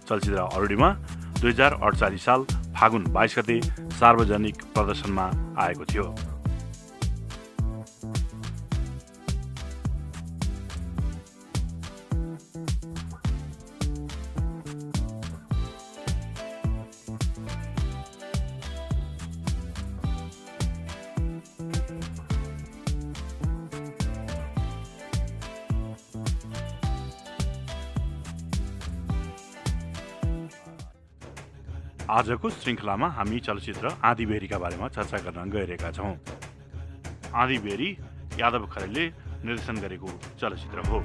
चलचित्र अरुणिमा 2048 साल फागुन 22 गते सार्वजनिक प्रदर्शनमा आएको थियो। आजको श्रृङ्खलामा हामी चलचित्र आँधीबेहरीका बारेमा चर्चा गर्न गइरहेका छौँ। आँधीबेहरी यादव खरेलले निर्देशन गरेको चलचित्र हो।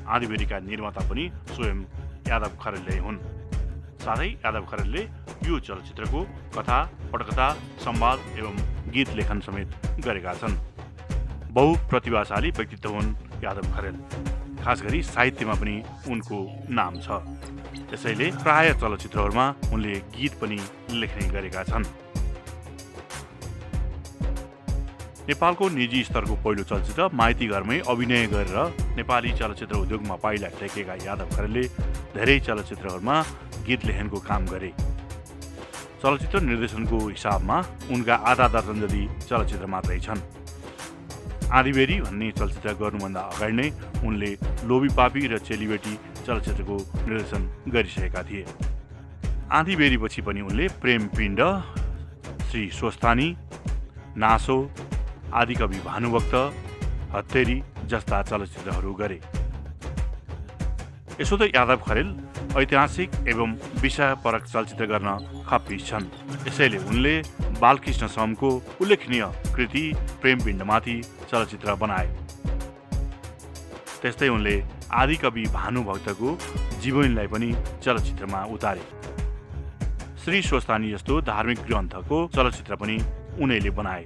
आँधीबेहरीका निर्माता पनि स्वयं यादव खरेलले हुन्। साथै यादव खरेलले यो चलचित्रको कथा, पटकथा, संवाद एवं गीत लेखन समेत गरेका छन्। बहुप्रतिभाशाली व्यक्तित्व हुन् यादव खरेल। खास गरी साहित्यमा पनि उनको नाम छ। त्यसैले प्राय चलचित्रहरूमा उनले गीत पनि लेख्ने गरेका छन्। नेपालको निजी स्तरको पहिलो चलचित्र माइती घरमै अभिनय गरेर नेपाली चलचित्र उद्योगमा पाइला टेकेका यादव खरेलले धेरै चलचित्रहरूमा गीत लेखनको काम गरे। चलचित्र निर्देशनको हिसाबमा उनका आधा दर्जन जति चलचित्र मात्रै छन्। आँधीबेहरी भन्ने चलचित्र गर्नुभन्दा अगाडि नै उनले लोभी पापी र चेलीबेटी चलचित्रको निर्देशन गरिसकेका थिए। आँधीबेहरीपछि पनि उनले प्रेम पिण्ड, श्री स्वस्तानी, नासो, आदिकवि भानुभक्त, हत्तेरी जस्ता चलचित्रहरू गरे। यसो त यादव खरेल ऐतिहासिक एवं विषयपरक चलचित्र गर्न खप्पिस छन्। यसैले उनले बालकृष्ण समको उल्लेखनीय कृति प्रेमपिण्डमाथि चलचित्र बनाए। त्यस्तै उनले आदिकवि भानुभक्तको जीवनीलाई पनि चलचित्रमा उतारे। श्री स्वस्तानी जस्तो धार्मिक ग्रन्थको चलचित्र पनि उनैले बनाए।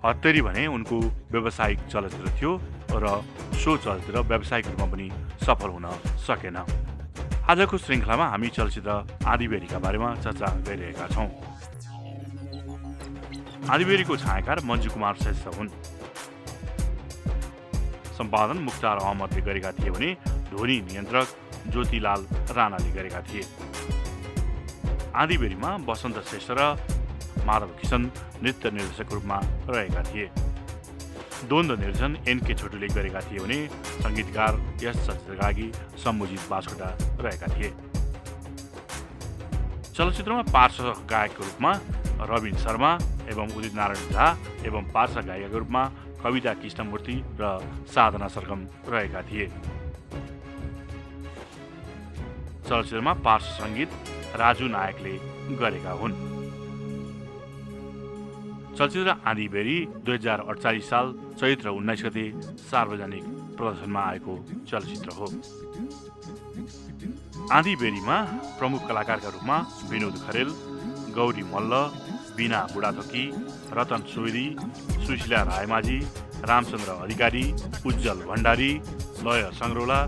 हत्तेरी भने उनको व्यावसायिक चलचित्र थियो र सो चलचित्र व्यावसायिक रूपमा पनि सफल हुन सकेन। आजको श्रृङ्खलामा हामी चलचित्र आँधीबेहरीका बारेमा चर्चा गरिरहेका छौँ। आँधीबेहरीको छायाकार मन्जु कुमार श्रेष्ठ हुन्। सम्पादन मुख्तार अहमदले गरेका थिए भने ध्वनि नियन्त्रक ज्योतिलाल राणाले गरेका थिए। आँधीबेहरीमा वसन्त श्रेष्ठ र माधव किशन नृत्य निर्देशकको रूपमा रहेका थिए। द्वन्द्व निर्देशन एनके छोटुले गरेका थिए भने सङ्गीतकार यस चलचित्रका लागि सम्मुजित बास्कोटा रहेका थिए। चलचित्रमा पार्श्व गायकको रूपमा रविन शर्मा एवं उदित नारायण झा एवं पार्श्व गायिकाको रूपमा कविता कृष्णमूर्ति र साधना सरगम रहेका थिए। चलचित्रमा पार्श्व सङ्गीत राजु नायकले गरेका हुन्। चलचित्र आँधीबेहरी 2048 साल चैत्र 19 गते सार्वजनिक प्रदर्शनमा आएको चलचित्र हो। आँधीबेहरीमा प्रमुख कलाकारका रूपमा विनोद खरेल, गौरी मल्ल, बिना बुढाथोकी, रतन सोइरी, सुशीला रायमाझी, रामचन्द्र अधिकारी, उज्जवल भण्डारी, लय सङ्ग्रौला,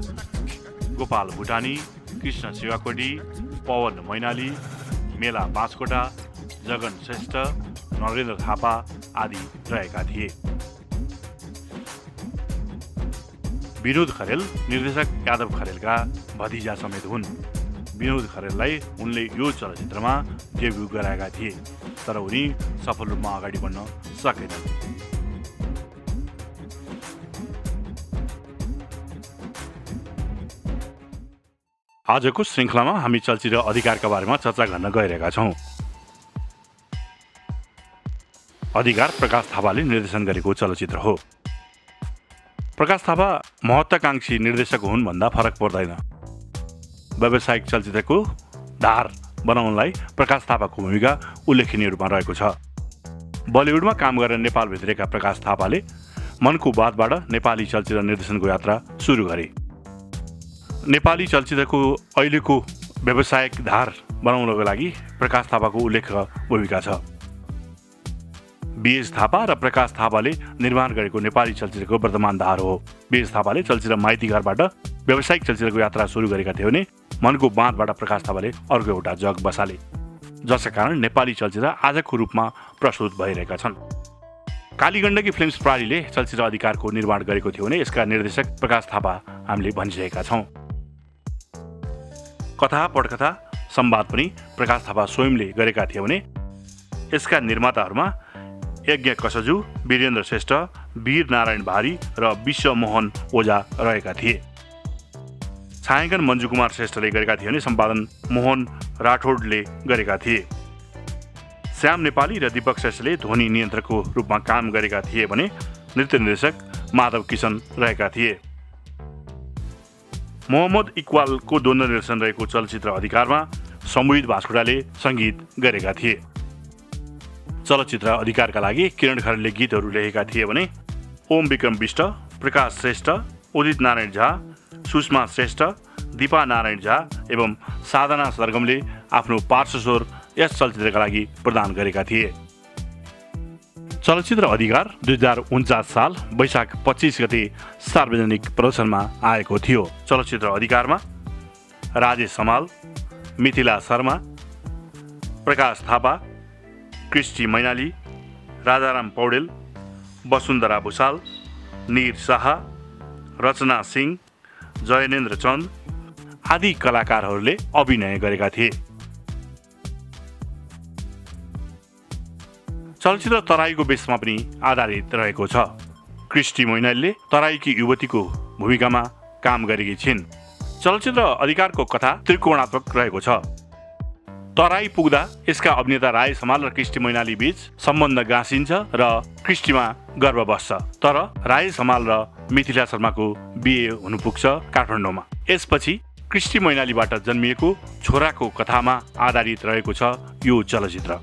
गोपाल भुटानी, कृष्ण शिवाकोटी, पवन मैनाली, मेला बाँसकोटा, जगन श्रेष्ठ, नरेन्द्र थापा आदि रहेका थिए। विनोद खरेल निर्देशक यादव खरेलका भतिजा समेत हुन्। विनोद खरेललाई उनले यो चलचित्रमा डेब्यू गराएका थिए, तर उनी सफल रूपमा अगाडि बढ्न सकेनन्। आजको श्रृङ्खलामा हामी चलचित्र अधिकारका बारेमा चर्चा गर्न गइरहेका छौँ। अधिकार प्रकाश थापाले निर्देशन गरेको चलचित्र हो। प्रकाश थापा महत्त्वाकांक्षी निर्देशक हुन् भन्दा फरक पर्दैन। व्यावसायिक चलचित्रको धार बनाउनलाई प्रकाश थापाको भूमिका उल्लेखनीय रूपमा रहेको छ। बलिउडमा काम गरेर नेपाल भित्रेका प्रकाश थापाले मनको बातबाट नेपाली चलचित्र निर्देशनको यात्रा सुरु गरे। नेपाली चलचित्रको अहिलेको व्यावसायिक धार बनाउनको लागि प्रकाश थापाको उल्लेख्य भूमिका छ। बीएस थापा र प्रकाश थापाले निर्माण गरेको नेपाली चलचित्रको वर्तमान धार हो। बीएस थापाले चलचित्र माइतीघरबाट व्यावसायिक चलचित्रको यात्रा सुरु गरेका थिए भने मनको बाँधबाट प्रकाश थापाले अर्को एउटा जग बसाले, जसका कारण नेपाली चलचित्र आजको रूपमा प्रस्तुत भइरहेका छन्। कालीगण्डकी फिल्म्स प्रणालीले चलचित्र अधिकारको निर्माण गरेको थियो भने यसका निर्देशक प्रकाश थापा हामीले भनिसकेका छौँ। कथा पटकथा संवाद पनि प्रकाश थापा स्वयंले गरेका थिए भने यसका निर्माताहरूमा यज्ञ कसजु, वीरेन्द्र श्रेष्ठ, वीर नारायण भारी र विश्वमोहन ओझा रहेका थिए। छायाङ्कन मन्जु कुमार श्रेष्ठले गरेका थिए भने सम्पादन मोहन राठौडले गरेका थिए। श्याम नेपाली र दीपक श्रेष्ठले ध्वनि नियन्त्रकको रूपमा काम गरेका थिए भने नृत्य निर्देशक माधव किशन रहेका थिए। मोहम्मद इकबालको द्वन्द्व निर्देशन रहेको चलचित्र अधिकारमा सम्मुजित बास्कोटाले सङ्गीत गरेका थिए। चलचित्र अधिकारका लागि किरण खरेलले गीतहरू लेखेका थिए भने ओम विक्रम विष्ट, प्रकाश श्रेष्ठ, उदित नारायण झा, सुषमा श्रेष्ठ, दीपा नारायण झा एवं साधना सरगमले आफ्नो पार्श्व स्वर यस चलचित्रका लागि प्रदान गरेका थिए। चलचित्र अधिकार 2049 साल वैशाख 25 गते सार्वजनिक प्रदर्शनमा आएको थियो। चलचित्र अधिकारमा राजेश समाल, मिथिला शर्मा, प्रकाश थापा, कृष्टि मैनाली, राजाराम पौडेल, वसुन्धरा भुषाल, निर शाह, रचना सिंह, जयनेन्द्र चन्द आदि कलाकारहरूले अभिनय गरेका थिए। चलचित्र तराईको बेसमा पनि आधारित रहेको छ। कृष्टि मैनालीले तराईकी युवतीको भूमिकामा काम गरेकी छिन्। चलचित्र अधिकारको कथा त्रिकोणात्मक रहेको छ। तराई पुग्दा यसका अभिनेता राय समाल र कृष्टि मैनाली बीच सम्बन्ध गाँसिन्छ र कृष्टिमा गर्व बस्छ, तर राय समाल र मिथिला शर्माको बिहे हुनु पुग्छ काठमाडौँमा। यसपछि कृष्टि मैनालीबाट जन्मिएको छोराको कथामा आधारित रहेको छ यो चलचित्र।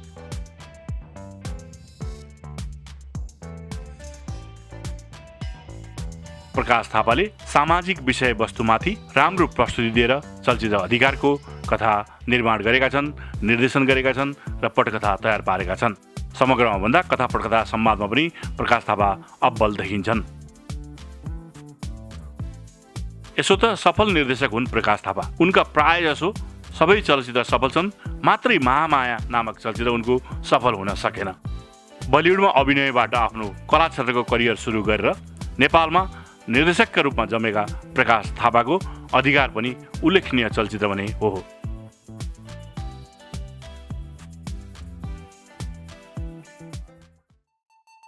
प्रकाश थापाले सामाजिक विषयवस्तुमाथि राम्रो प्रस्तुति दिएर चलचित्र अधिकारको कथा निर्माण गरेका छन्, निर्देशन गरेका छन् र पटकथा तयार पारेका छन्। समग्रमा भन्दा कथा पटकथा संवादमा पनि प्रकाश थापा अब्बल देखिन्छन्। यसो त सफल निर्देशक हुन् प्रकाश थापा। उनका प्राय जसो सबै चलचित्र सफल छन्, मात्रै महामाया नामक चलचित्र उनको सफल हुन सकेन। बलिउडमा अभिनयबाट आफ्नो कला क्षेत्रको करियर सुरु गरेर नेपालमा निर्देशकका रूपमा जमेका प्रकाश थापाको अधिकार पनि उल्लेखनीय चलचित्र भने हो।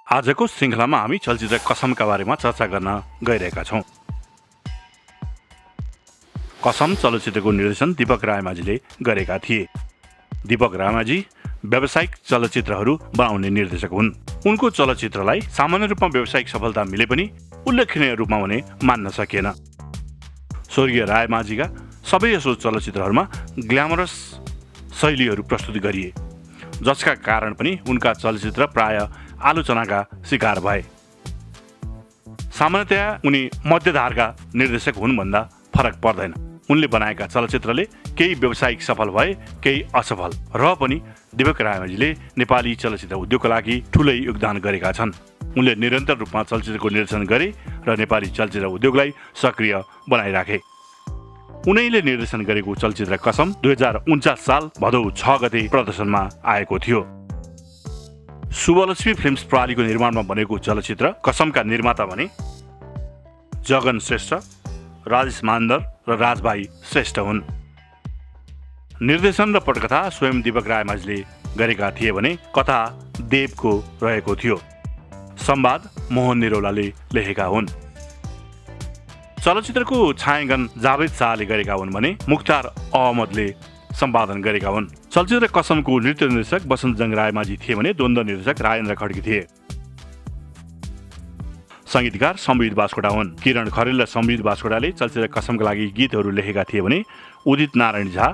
आजको श्रृङ्खलामा हामी चलचित्र कसमका बारेमा चर्चा गर्न गइरहेका छौँ। कसम चलचित्रको निर्देशन दीपक रायमाझीले गरेका थिए। दीपक रायमाझी व्यावसायिक चलचित्रहरू बनाउने निर्देशक हुन्। उनको चलचित्रलाई सामान्य रूपमा व्यावसायिक सफलता मिले पनि उल्लेखनीय रूपमा भने मान्न सकिएन। स्वर्गीय रायमाझीका सबै यसो चलचित्रहरूमा ग्ल्यामरस शैलीहरू प्रस्तुत गरिए, जसका कारण पनि उनका चलचित्र प्राय आलोचनाका शिकार भए। सामान्यतया उनी मध्यधारका निर्देशक हुन् भन्दा फरक पर्दैन। उनले बनाएका चलचित्रले केही व्यावसायिक सफल भए, केही असफल र पनि दीपक रायमाझीले नेपाली चलचित्र उद्योगका लागि ठुलै योगदान गरेका छन्। उनले निरन्तर रूपमा चलचित्रको निर्देशन गरे र नेपाली चलचित्र उद्योगलाई सक्रिय बनाइराखे। उनैले निर्देशन गरेको चलचित्र कसम 2049 साल भदौ 6 गते प्रदर्शनमा आएको थियो। शुभलक्ष्मी फिल्म्स प्रणालीको निर्माणमा बनेको चलचित्र कसमका निर्माता भने जगन श्रेष्ठ, राजेश मान्दर र राजभाइ श्रेष्ठ हुन्। निर्देशन र पटकथा स्वयं दीपक रायमाझीले गरेका थिए भने कथा देवको रहेको थियो। संवाद मोहन निरौलाले लेखेका हुन्। चलचित्रको छायाङ्कन जावेद शाहले गरेका हुन् भने मुख्तार अहमदले सम्पादन गरेका हुन्। चलचित्र कसमको नृत्य निर्देशक वसन्तजङ रायमाझी थिए भने द्वन्द्व निर्देशक राजेन्द्र खड्की थिए। संगीतकार सम्बित बास्कोटा हुन्। किरण खरेल र सम्बित बास्कोटाले चलचित्र कसमका लागि गीतहरू लेखेका थिए भने उदित नारायण झा,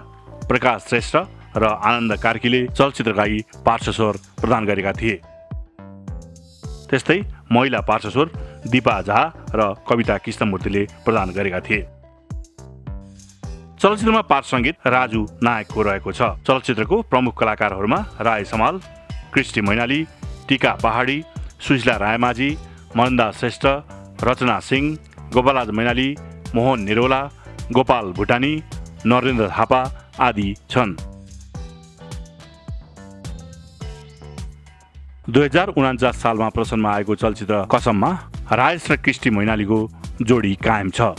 प्रकाश श्रेष्ठ र आनन्द कार्कीले चलचित्रका लागि पार्श्वस्वर प्रदान गरेका थिए। त्यस्तै महिला पार्श्वस्वर दीपा झा र कविता कृष्णमूर्तिले प्रदान गरेका थिए। चलचित्रमा पार्श्व सङ्गीत राजु नायकको रहेको छ। चलचित्रको प्रमुख कलाकारहरूमा राय समाल, कृष्टि मैनाली, टिका पहाडी, सुशीला रायमाझी, मन्दा श्रेष्ठ, रचना सिंह, गोपालराज मैनाली, मोहन निरौला, गोपाल भुटानी, नरेन्द्र थापा आदि छन्। 2049 सालमा प्रदर्शनमा आएको चलचित्र कसममा राजेश र कृष्टि मैनालीको जोडी कायम छ।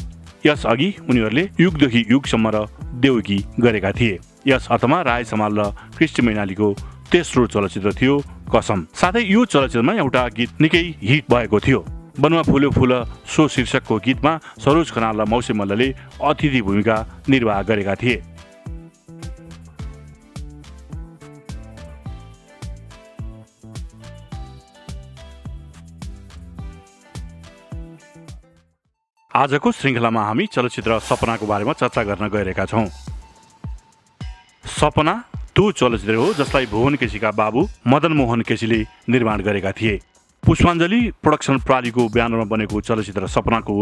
यस अघि उनीहरूले युगदेखि युगसम्म र देउकी गरेका थिए। यस अर्थमा राय समाल र कृष्टि मैनालीको तेस्रो चलचित्र थियो कसम। साथै यो चलचित्रमा एउटा गीत निकै हिट भएको थियो। बनुवा फुल्यो फुल सो शीर्षकको गीतमा सरोज खनाल र मौसे मल्लले अतिथि भूमिका निर्वाह गरेका थिए। आजको श्रृङ्खलामा हामी चलचित्र सपनाको बारेमा चर्चा गर्न गइरहेका छौँ। सपना त्यो चलचित्र हो जसलाई भुवन केसीका बाबु मदन मोहन केसीले निर्माण गरेका थिए। पुष्पाञ्जली प्रोडक्सन प्रणालीको ब्यानरमा बनेको चलचित्र सपनाको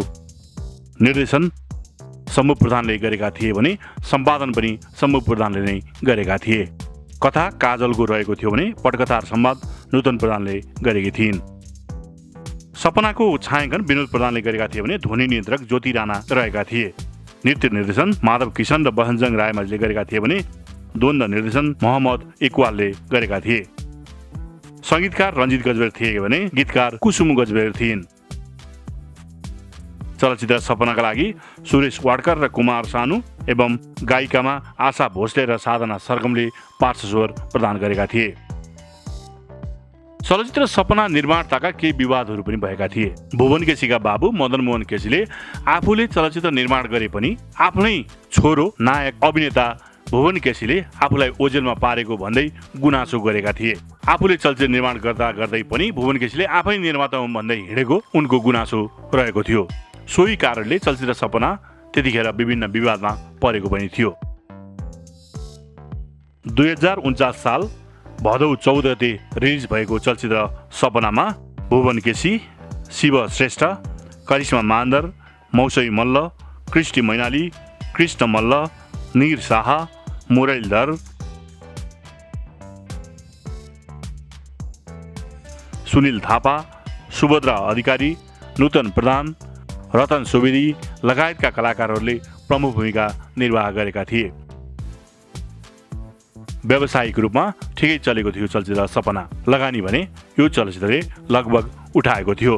निर्देशन शम्भु प्रधानले गरेका थिए भने सम्पादन पनि शम्भु प्रधानले नै गरेका थिए। कथा काजलको रहेको थियो भने पटकथा र संवाद नूतन प्रधानले गरेकी थिइन्। सपनाको छायाङ्कन विनोद प्रधानले गरेका थिए भने ध्वनि नियन्त्रक ज्योति राणा रहेका थिए। नृत्य निर्देशन माधव किशन र वसन्तजङ रायमाझीले गरेका थिए भने द्वन्द्व निर्देशन मोहम्मद इकबालले गरेका थिए। संगीतकार रञ्जित गजबेर थिए भने गीतकार कुसुम गजबेर थिइन्। चलचित्र सपनाका लागि सुरेश वाडकर र कुमार सानु एवं गायिकामा आशा भोसले र साधना सरगमले पार्श्वस्वर प्रदान गरेका थिए। चलचित्र सपना निर्माणताका केही विवादहरू पनि भएका थिए। भुवन केसीका बाबु मदन मोहन केसीले आफूले चलचित्र निर्माण गरे पनि आफ्नै छोरो नायक अभिनेता भुवन केसीले आफूलाई ओजेलमा पारेको भन्दै गुनासो गरेका थिए। आफूले चलचित्र निर्माण गर्दा गर्दै पनि भुवन केसीले आफै निर्माता हुन् भन्दै हिँडेको उनको गुनासो रहेको थियो। सोही कारणले चलचित्र सपना त्यतिखेर विभिन्न विवादमा परेको पनि थियो। 2049 साल भदौ 14 गते रिलिज भएको चलचित्र सपनामा भुवन केसी, शिव श्रेष्ठ, करिश्मा मान्दर, मौसमी मल्ल, कृष्टि मैनाली, कृष्ण मल्ल, निर शाह, मुरलीधर, सुनिल थापा, सुभद्रा अधिकारी, नूतन प्रधान, रतन सुवेदी लगायतका कलाकारहरूले प्रमुख भूमिका निर्वाह गरेका थिए। व्यावसायिक रूपमा ठिकै चलेको थियो चलचित्र सपना। लगानी भने यो चलचित्रले लगभग उठाएको थियो।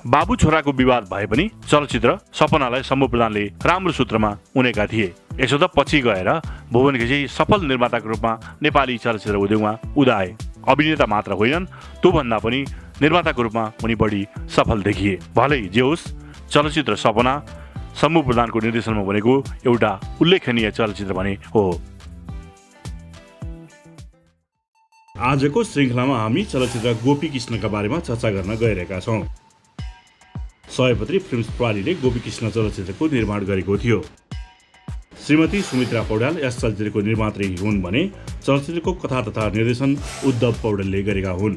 बाबु छोराको विवाद भए पनि चलचित्र सपनालाई शम्भु प्रधानले राम्रो सूत्रमा उनेका थिए। यसो त पछि गएर भुवन केसी सफल निर्माताको रूपमा नेपाली चलचित्र उद्योगमा उदाए। अभिनेता मात्र होइनन्, त्योभन्दा पनि निर्माताको रूपमा उनी बढी सफल देखिए। भलै जे होस्, चलचित्र सपना शम्भु प्रधानको निर्देशनमा बनेको एउटा उल्लेखनीय चलचित्र भने हो। आजको श्रृङ्खलामा हामी चलचित्र गोपी कृष्णका बारेमा चर्चा गर्न गइरहेका छौँ। सयपत्री फिल्म्स प्रणालीले गोपी कृष्ण चलचित्रको निर्माण गरेको थियो। श्रीमती सुमित्रा पौड्याल यस चलचित्रको निर्मात्री हुन् भने चलचित्रको कथा तथा निर्देशन उद्धव पौडेलले गरेका हुन्।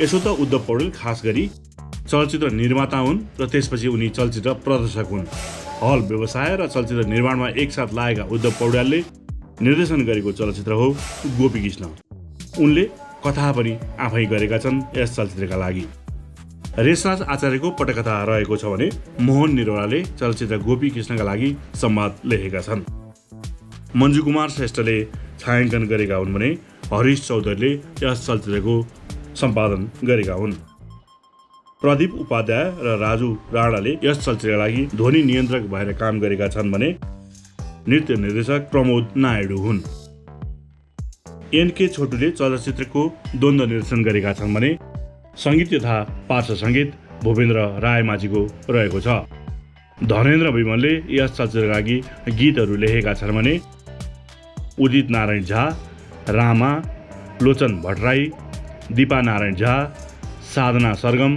यसो त उद्धव पौडेल खास गरी चलचित्र निर्माता हुन् र त्यसपछि उनी चलचित्र प्रदर्शक हुन्। हल व्यवसाय र चलचित्र निर्माणमा एकसाथ लागेका उद्धव पौड्यालले निर्देशन गरेको चलचित्र हो गोपी कृष्ण। उनले कथा पनि आफै गरेका छन् यस चलचित्रका लागि। रेशराज आचार्यको पटकथा रहेको छ भने मोहन निरौलाले चलचित्र गोपी कृष्णका लागि संवाद लेखेका छन्। मञ्जु कुमार श्रेष्ठले छायाङ्कन गरेका हुन् भने हरिश चौधरीले यस चलचित्रको सम्पादन गरेका हुन्। प्रदीप उपाध्याय र राजु राणाले यस चलचित्रका लागि ध्वनि नियन्त्रक भएर काम गरेका छन् भने नृत्य निर्देशक प्रमोद नायडू हुन्। एनके छोटुले चलचित्रको द्वन्द्व निर्देशन गरेका छन् भने सङ्गीत तथा पार्श्व सङ्गीत भूपेन्द्र रायमाझीको रहेको छ। धनेन्द्र विमलले यस चलचित्रका लागि गीतहरू लेखेका छन् भने उदित नारायण झा, रामा, लोचन भट्टराई, दिपा नारायण झा, साधना सरगम,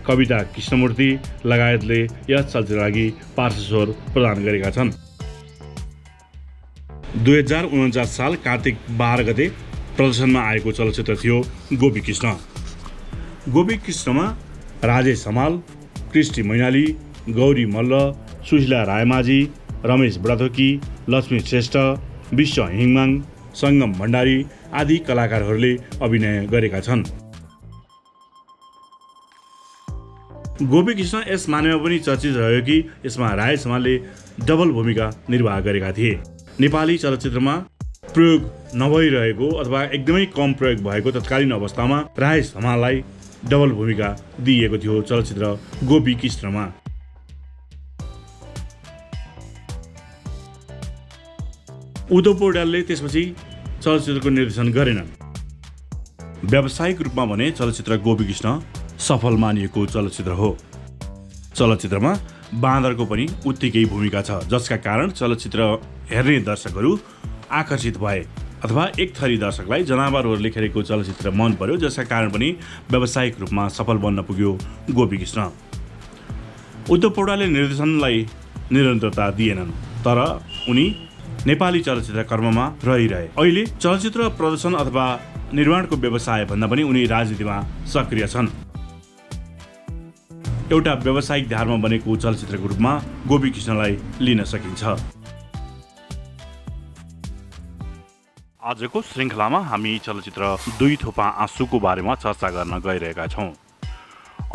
कविता कृष्णमूर्ति लगायतले यस चलचित्रका लागि पार्श्व स्वर प्रदान गरेका छन्। 2049 साल कार्तिक 12 गते प्रदर्शनमा आएको चलचित्र थियो गोपी कृष्ण। गोपी कृष्णमा राजेश हमाल, कृष्टि मैनाली, गौरी मल्ल, सुशीला रायमाझी, रमेश बुढाथोकी, लक्ष्मी श्रेष्ठ, विश्व हिङमाङ, सङ्गम भण्डारी आदि कलाकारहरूले अभिनय गरेका छन्। गोपी कृष्ण यस मानेमा पनि चर्चित रह्यो कि यसमा राजेश हमालले डबल भूमिका निर्वाह गरेका थिए। नेपाली चलचित्रमा प्रयोग नभइरहेको अथवा एकदमै कम प्रयोग भएको तत्कालीन अवस्थामा राजेश हमाललाई डबल भूमिका दिइएको थियो चलचित्र गोपी कृष्णमा। उद्धव पौड्यालले त्यसपछि चलचित्रको निर्देशन गरेनन्। व्यावसायिक रूपमा भने चलचित्र गोपी कृष्ण सफल मानिएको चलचित्र हो। चलचित्रमा बाँदरको पनि उत्तिकै भूमिका छ, जसका कारण चलचित्र हेर्ने दर्शकहरू आकर्षित भए अथवा एक थरी दर्शकलाई जनावरहरूले खेलेको चलचित्र मन पर्यो, जसका कारण पनि व्यावसायिक रूपमा सफल बन्न पुग्यो गोपी कृष्ण। उद्धव पौड्यालले निर्देशनलाई निरन्तरता दिएनन्, तर उनी नेपाली चलचित्र कर्ममा रहिरहे। अहिले चलचित्र प्रदर्शन अथवा निर्माणको व्यवसाय भन्दा पनि उनी राजनीतिमा सक्रिय छन्। एउटा व्यावसायिक धारमा बनेको चलचित्रको रूपमा गोपी कृष्णलाई लिन सकिन्छ। आजको श्रृङ्खलामा हामी चलचित्र दुई थोपा आँसुको बारेमा चर्चा गर्न गइरहेका छौँ।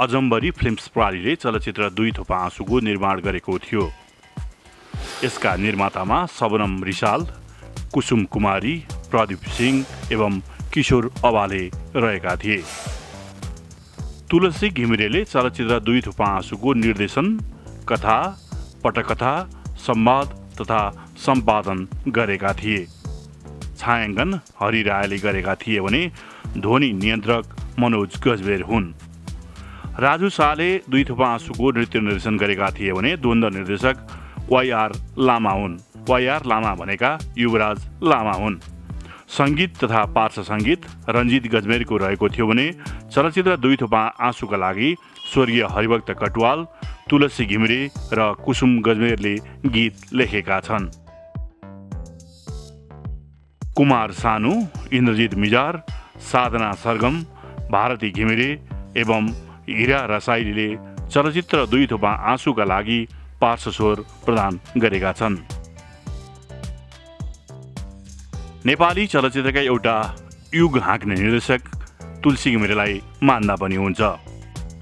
अजम्बरी फिल्म्स प्रणालीले चलचित्र दुई थोपा आँसुको निर्माण गरेको थियो। यसका निर्मातामा सबनम रिसाल, कुसुम कुमारी, प्रदीप सिंह एवं किशोर अवाले रहेका थिए। तुलसी घिमिरेले चलचित्र दुई थोपा आँसुको निर्देशन, कथा, पटकथा, संवाद तथा सम्पादन गरेका थिए। छायाङ्कन हरि रायले गरेका थिए भने ध्वनि नियन्त्रक मनोज गजबेर हुन्। राजु शाहले दुई थोपा आँसुको नृत्य निर्देशन गरेका थिए भने द्वन्द्व निर्देशक वाइआर लामा हुन्। वाइआर लामा भनेका युवराज लामा हुन्। सङ्गीत तथा पार्श्व सङ्गीत रञ्जित गजमेरको रहेको थियो भने चलचित्र दुई थोपा आँसुका लागि स्वर्गीय हरिभक्त कटुवाल, तुलसी घिमिरे र कुसुम गजमेरले गीत लेखेका छन्। कुमार सानु, इन्द्रजित मिजार, साधना सरगम, भारती घिमिरे एवं हिरा रसाइलीले चलचित्र दुई थोपा आँसुका लागि पार्श्व स्वर प्रदान गरेका छन्। नेपाली चलचित्रका एउटा युग हाँक्ने निर्देशक तुलसी घिमिरेलाई मान्दा पनि हुन्छ।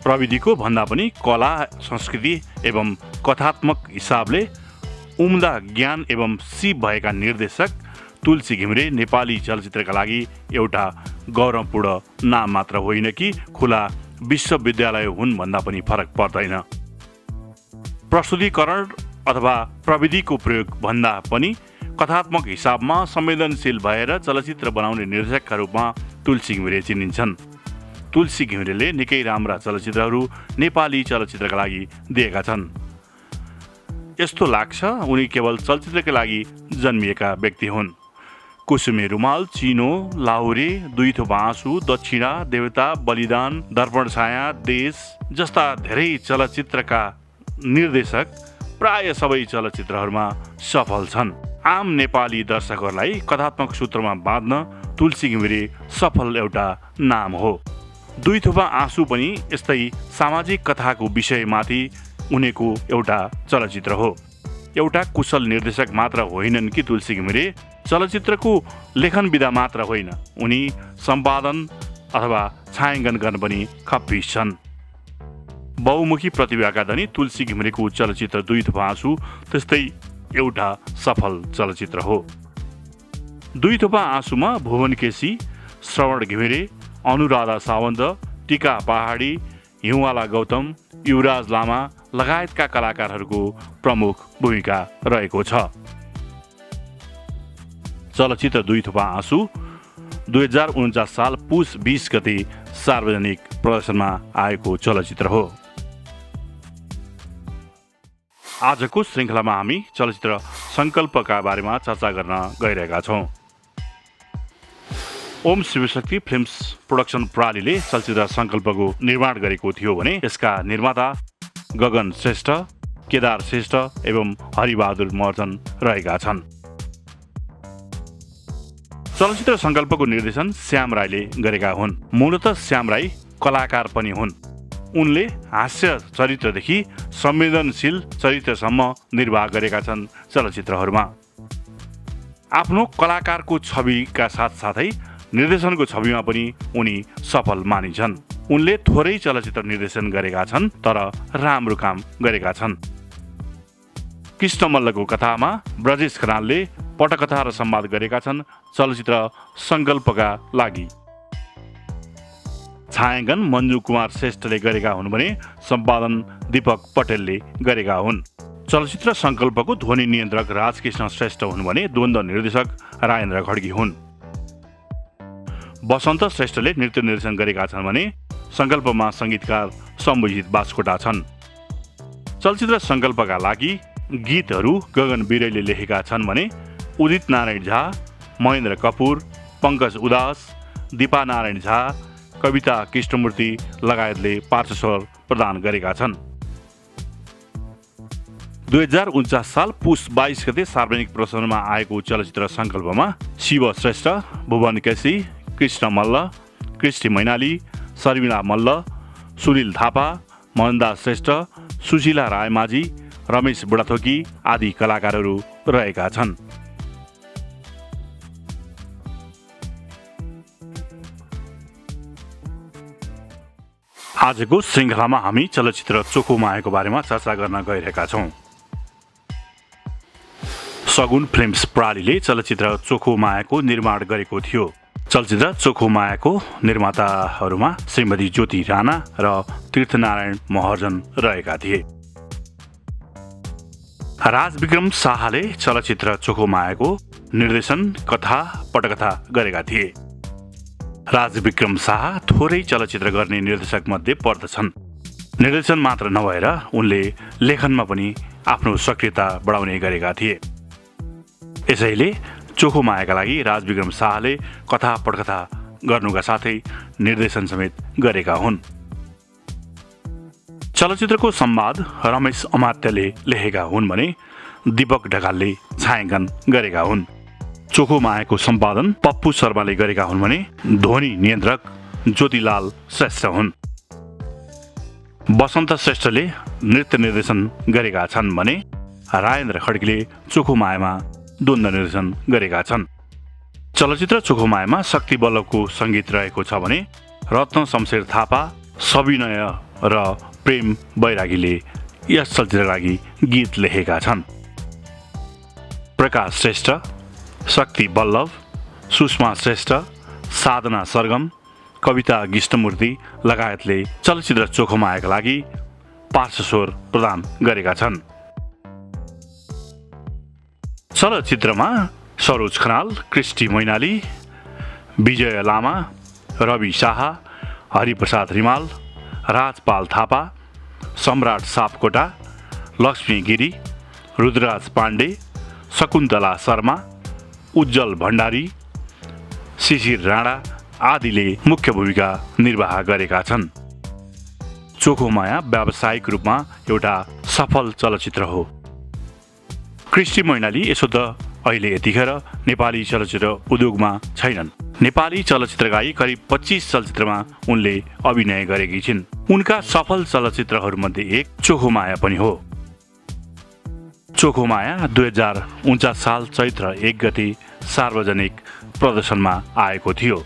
प्रविधिको भन्दा पनि कला, संस्कृति एवं कथात्मक हिसाबले उम्दा ज्ञान एवं सिप भएका निर्देशक तुलसी घिमिरे नेपाली चलचित्रका लागि एउटा गौरवपूर्ण नाम मात्र होइन कि खुला विश्वविद्यालय हुन् भन्दा पनि फरक पर्दैन। प्रस्तुतिकरण अथवा प्रविधिको प्रयोग भन्दा पनि कथात्मक हिसाबमा संवेदनशील भएर चलचित्र बनाउने निर्देशकका रूपमा तुलसी घिमिरे चिनिन्छन्। तुलसी घिमिरेले निकै राम्रा चलचित्रहरू नेपाली चलचित्रका लागि दिएका छन्। यस्तो लाग्छ उनी केवल चलचित्रका लागि जन्मिएका व्यक्ति हुन्। कुसुमे रुमाल, चिनो, लाहुरे, दुई थोपा आँसु, दक्षिणा, देवता, बलिदान, दर्पण छाया, देश जस्ता धेरै चलचित्रका निर्देशक प्राय सबै चलचित्रहरूमा सफल छन्। आम नेपाली दर्शकहरूलाई कथात्मक सूत्रमा बाँध्न तुलसी घिमिरे सफल एउटा नाम हो। दुई थोपा आँसु पनि यस्तै सामाजिक कथाको विषयमाथि उनेको एउटा चलचित्र हो। एउटा कुशल निर्देशक मात्र होइनन् कि तुलसी घिमिरे, चलचित्रको लेखन विधा मात्र होइन, उनी सम्पादन अथवा छायाङ्कन गर्न पनि खप्पिस छन्। बहुमुखी प्रतिभाका धनी तुलसी घिमिरेको चलचित्र दुई थोपा आँसु त्यस्तै एउटा सफल चलचित्र हो। दुई थोपा आँसुमा भुवन केसी, श्रवण घिमिरे, अनुराधा सावन्त, टिका पहाडी, हिउँवाला गौतम, युवराज लामा लगायतका कलाकारहरूको प्रमुख भूमिका रहेको छ। चलचित्र दुई थोपा आँसु 2049 साल पुस 20 गते सार्वजनिक प्रदर्शनमा आएको चलचित्र हो। आजको श्रृङ्खलामा हामी चलचित्र सङ्कल्पका बारेमा चर्चा गर्न गइरहेका छौँ। ओम शिवशक्ति फिल्म्स प्रोडक्सन प्रणालीले चलचित्र सङ्कल्पको निर्माण गरेको थियो भने यसका निर्माता गगन श्रेष्ठ, केदार श्रेष्ठ एवं हरिबहादुर महर्जन रहेका छन्। चलचित्र सङ्कल्पको निर्देशन श्याम राईले गरेका हुन्। मूलतः श्याम राई कलाकार पनि हुन्। उनले हास्य चरित्रदेखि संवेदनशील चरित्रसम्म निर्वाह गरेका छन् चलचित्रहरूमा। आफ्नो कलाकारको छविका साथसाथै निर्देशनको छविमा पनि उनी सफल मानिन्छन्। उनले थोरै चलचित्र निर्देशन गरेका छन् तर राम्रो काम गरेका छन्। कृष्ण मल्लको कथामा ब्रजेश खनालले पटकथा र संवाद गरेका छन् चलचित्र सङ्कल्पका लागि। छायाङ्कन मन्जु कुमार श्रेष्ठले गरेका हुन् भने सम्पादन दीपक पटेलले गरेका हुन्। चलचित्र सङ्कल्पको ध्वनि नियन्त्रक राजकृष्ण श्रेष्ठ हुन् भने द्वन्द्व निर्देशक राजेन्द्र खड्गी हुन्। वसन्त श्रेष्ठले नृत्य निर्देशन गरेका छन् भने सङ्कल्पमा सङ्गीतकार सम्बुजित बास्कोटा छन्। चलचित्र सङ्कल्पका लागि गीतहरू गगन बिरैले लेखेका छन् भने उदित नारायण झा, महेन्द्र कपूर, पङ्कज उदास, दिपा नारायण झा, कविता कृष्णमूर्ति लगायतले पार्श्व स्वर प्रदान गरेका छन्। 2049 साल पुस 22 गते सार्वजनिक प्रदर्शनमा आएको चलचित्र सङ्कल्पमा शिव श्रेष्ठ, भुवन केसी, कृष्ण मल्ल, कृष्टि मैनाली, शर्मिला मल्ल, सुनिल थापा, मोहनदास श्रेष्ठ, सुशीला रायमाझी, रमेश बुढाथोकी आदि कलाकारहरू रहेका छन्। आजको श्रृङ्खलामा हामी चलचित्र चोखो मायाको बारेमा चर्चा गर्न गइरहेका छौँ। सगुन फिल्म्स प्रणालीले चलचित्र चोखो मायाको निर्माण गरेको थियो। चलचित्र चोखो मायाको निर्माताहरूमा श्रीमती ज्योति राणा र तीर्थनारायण महर्जन रहेका थिए। राजविक्रम शाहले चलचित्र चोखो मायाको निर्देशन, कथा, पटकथा गरेका थिए। राजविक्रम शाह थोरै चलचित्र गर्ने निर्देशक मध्ये पर्दछन्। निर्देशन मात्र नभएर उनले लेखनमा पनि आफ्नो सक्रियता बढाउने गरेका थिए। यसैले चोखो मायाका लागि राजविक्रम शाहले कथा पटकथा गर्नुका साथै निर्देशन समेत गरेका हुन्। चलचित्रको संवाद रमेश अमात्यले लेखेका हुन् भने दीपक ढकालले छायाङ्कन गरेका हुन्। चोखो मायाको सम्पादन पप्पू शर्माले गरेका हुन् भने ध्वनि नियन्त्रक ज्योतिलाल श्रेष्ठ हुन्। वसन्त श्रेष्ठले नृत्य निर्देशन गरेका छन् भने राजेन्द्र खड्कीले चोखो मायामा द्वन्द्व निर्देशन गरेका छन्। चलचित्र चोखो मायामा शक्ति बल्लभको सङ्गीत रहेको छ भने रत्न शमशेर थापा, सविनय र प्रेम बैरागीले यस चलचित्रका लागि गीत लेखेका छन्। प्रकाश श्रेष्ठ, शक्ति बल्लभ, सुषमा श्रेष्ठ, साधना सरगम, कविता कृष्णमूर्ति लगायतले चलचित्र चोखो मायाका लागि पार्श्व स्वर प्रदान गरेका छन्। चलचित्रमा सरोज खनाल, क्रिस्टी मैनाली, विजय लामा, रवि शाह, हरिप्रसाद रिमाल, राजपाल थापा, सम्राट सापकोटा, लक्ष्मी गिरी, रुद्रराज पाण्डे, शकुन्तला शर्मा, उज्जवल भण्डारी, शिशिर राणा आदिले मुख्य भूमिका निर्वाह गरेका छन्। चोखो माया व्यावसायिक रूपमा एउटा सफल चलचित्र हो। क्रिस्टी मैनाली यसो त अहिले यतिखेर नेपाली चलचित्र उद्योगमा छैनन्। नेपाली चलचित्रगाई करिब 25 चलचित्रमा उनले अभिनय गरेकी छिन्। उनका सफल चलचित्रहरूमध्ये एक चोखो माया पनि हो। चोखो माया 2049 साल चैत्र 1 गते सार्वजनिक प्रदर्शनमा आएको थियो।